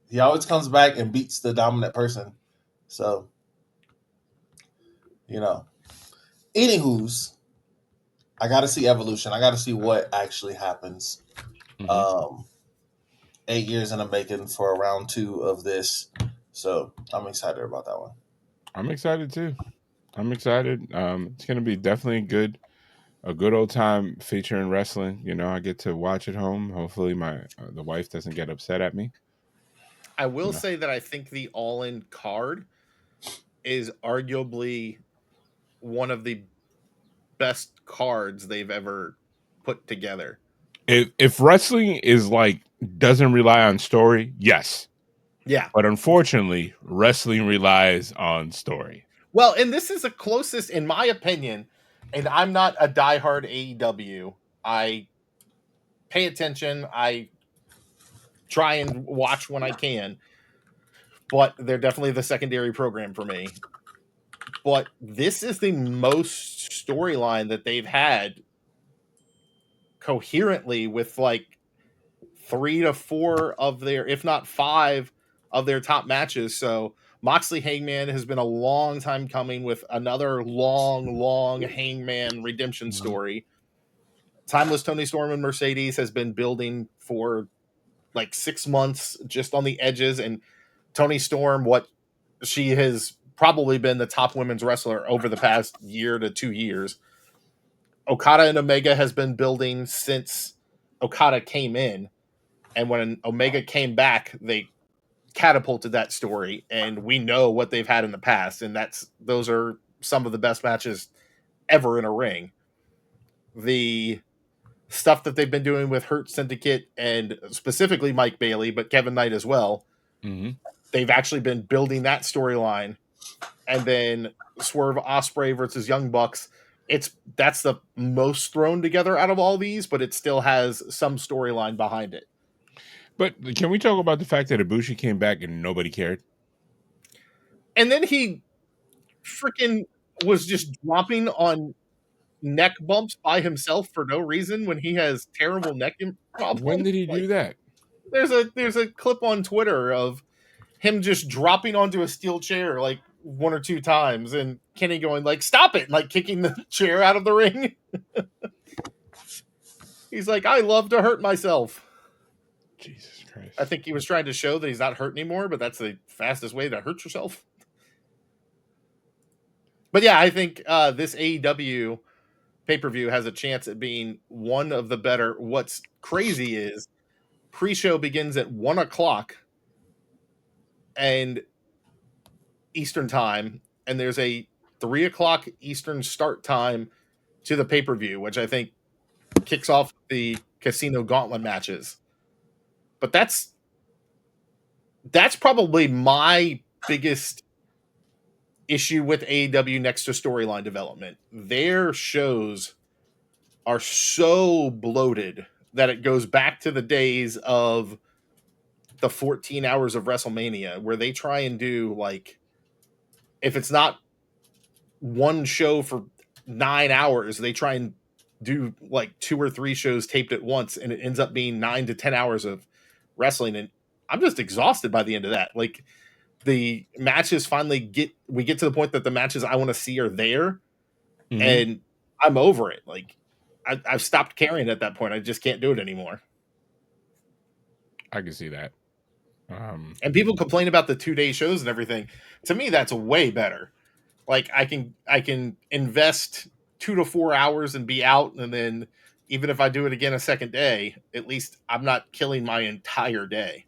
He always comes back and beats the dominant person. So, you know. Anywho's, I got to see Evolution. I got to see what actually happens. 8 years in the making for round 2 of this. So, I'm excited about that one. I'm excited too. It's going to be definitely a good old time featuring wrestling. You know, I get to watch at home. Hopefully the wife doesn't get upset at me. I will say that I think the All-In card is arguably one of the best cards they've ever put together. If wrestling is like doesn't rely on story, yes. Yeah. But unfortunately, wrestling relies on story. Well, and this is the closest, in my opinion, and I'm not a diehard AEW. I pay attention. I try and watch when I can. But they're definitely the secondary program for me. But this is the most storyline that they've had coherently with like 3 to 4 of their, if not 5 of their top matches. So Moxley Hangman has been a long time coming with another long Hangman redemption story. Timeless Tony Storm and Mercedes has been building for like 6 months just on the edges. And Tony Storm, what she has probably been the top women's wrestler over the past year to 2 years. Okada and Omega has been building since Okada came in. And when Omega came back, they catapulted that story. And we know what they've had in the past. And those are some of the best matches ever in a ring. The stuff that they've been doing with Hurt Syndicate and specifically Mike Bailey, but Kevin Knight as well. They've actually been building that storyline. And then Swerve Ospreay versus Young Bucks. That's the most thrown together out of all these, but it still has some storyline behind it. But can we talk about the fact that Ibushi came back and nobody cared? And then he freaking was just dropping on neck bumps by himself for no reason when he has terrible neck problems. When did he do that? There's a clip on Twitter of him just dropping onto a steel chair like 1 or 2 times and Kenny going like, stop it, and like kicking the chair out of the ring. He's like, I love to hurt myself. Jesus Christ. I think he was trying to show that he's not hurt anymore, but that's the fastest way to hurt yourself. But yeah, I think this AEW pay-per-view has a chance at being one of the better. What's crazy is pre-show begins at 1:00 and Eastern time, and there's a 3:00 Eastern start time to the pay-per-view, which I think kicks off the Casino Gauntlet matches. But that's probably my biggest issue with AEW next to storyline development. Their shows are so bloated that it goes back to the days of the 14 hours of WrestleMania, where they try and do, like, if it's not one show for 9 hours, they try and do like 2 or 3 shows taped at once, and it ends up being 9 to 10 hours of wrestling. And I'm just exhausted by the end of that. Like the matches we get to the point that the matches I want to see are there, and I'm over it. Like I've stopped caring at that point. I just can't do it anymore. I can see that. And people complain about the 2-day shows and everything. To me, that's way better. Like I can invest 2 to 4 hours and be out, and then even if I do it again a second day, at least I'm not killing my entire day.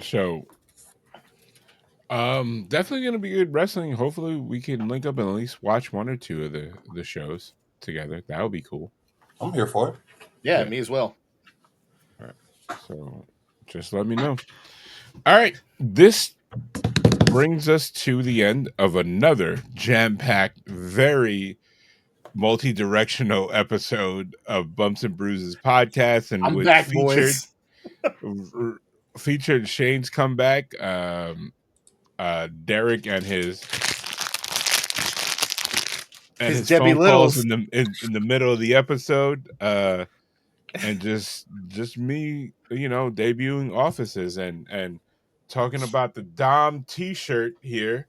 So definitely gonna be good wrestling. Hopefully we can link up and at least watch 1 or 2 of the shows together. That would be cool. I'm here for it. Yeah, me as well. All right. So just let me know. All right. This brings us to the end of another jam-packed, very multi-directional episode of Bumps and Bruises podcast, and I'm which back, boys. featured Shane's comeback, Derek and his Debbie phone Littles calls in the middle of the episode, and just me, debuting offices and talking about the Dom T-shirt here.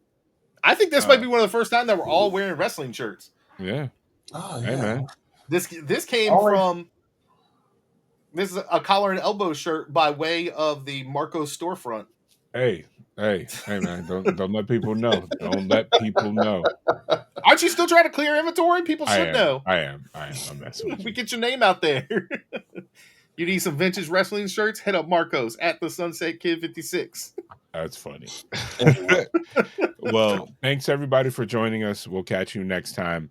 I think this might be one of the first time that we're all wearing wrestling shirts. Yeah. Oh Hey, yeah. man. This came from. This is a collar and elbow shirt by way of the Marcos storefront. Hey, man! Don't let people know. Don't let people know. Aren't you still trying to clear inventory? People should know. I am. I'm messing with you. We get your name out there. You need some vintage wrestling shirts? Hit up Marcos at the Sunset Kid 56. That's funny. Well, thanks everybody for joining us. We'll catch you next time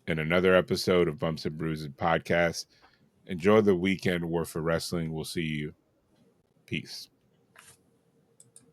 in another episode of Bumps and Bruises podcast. Enjoy the weekend War for Wrestling. We'll see you. Peace.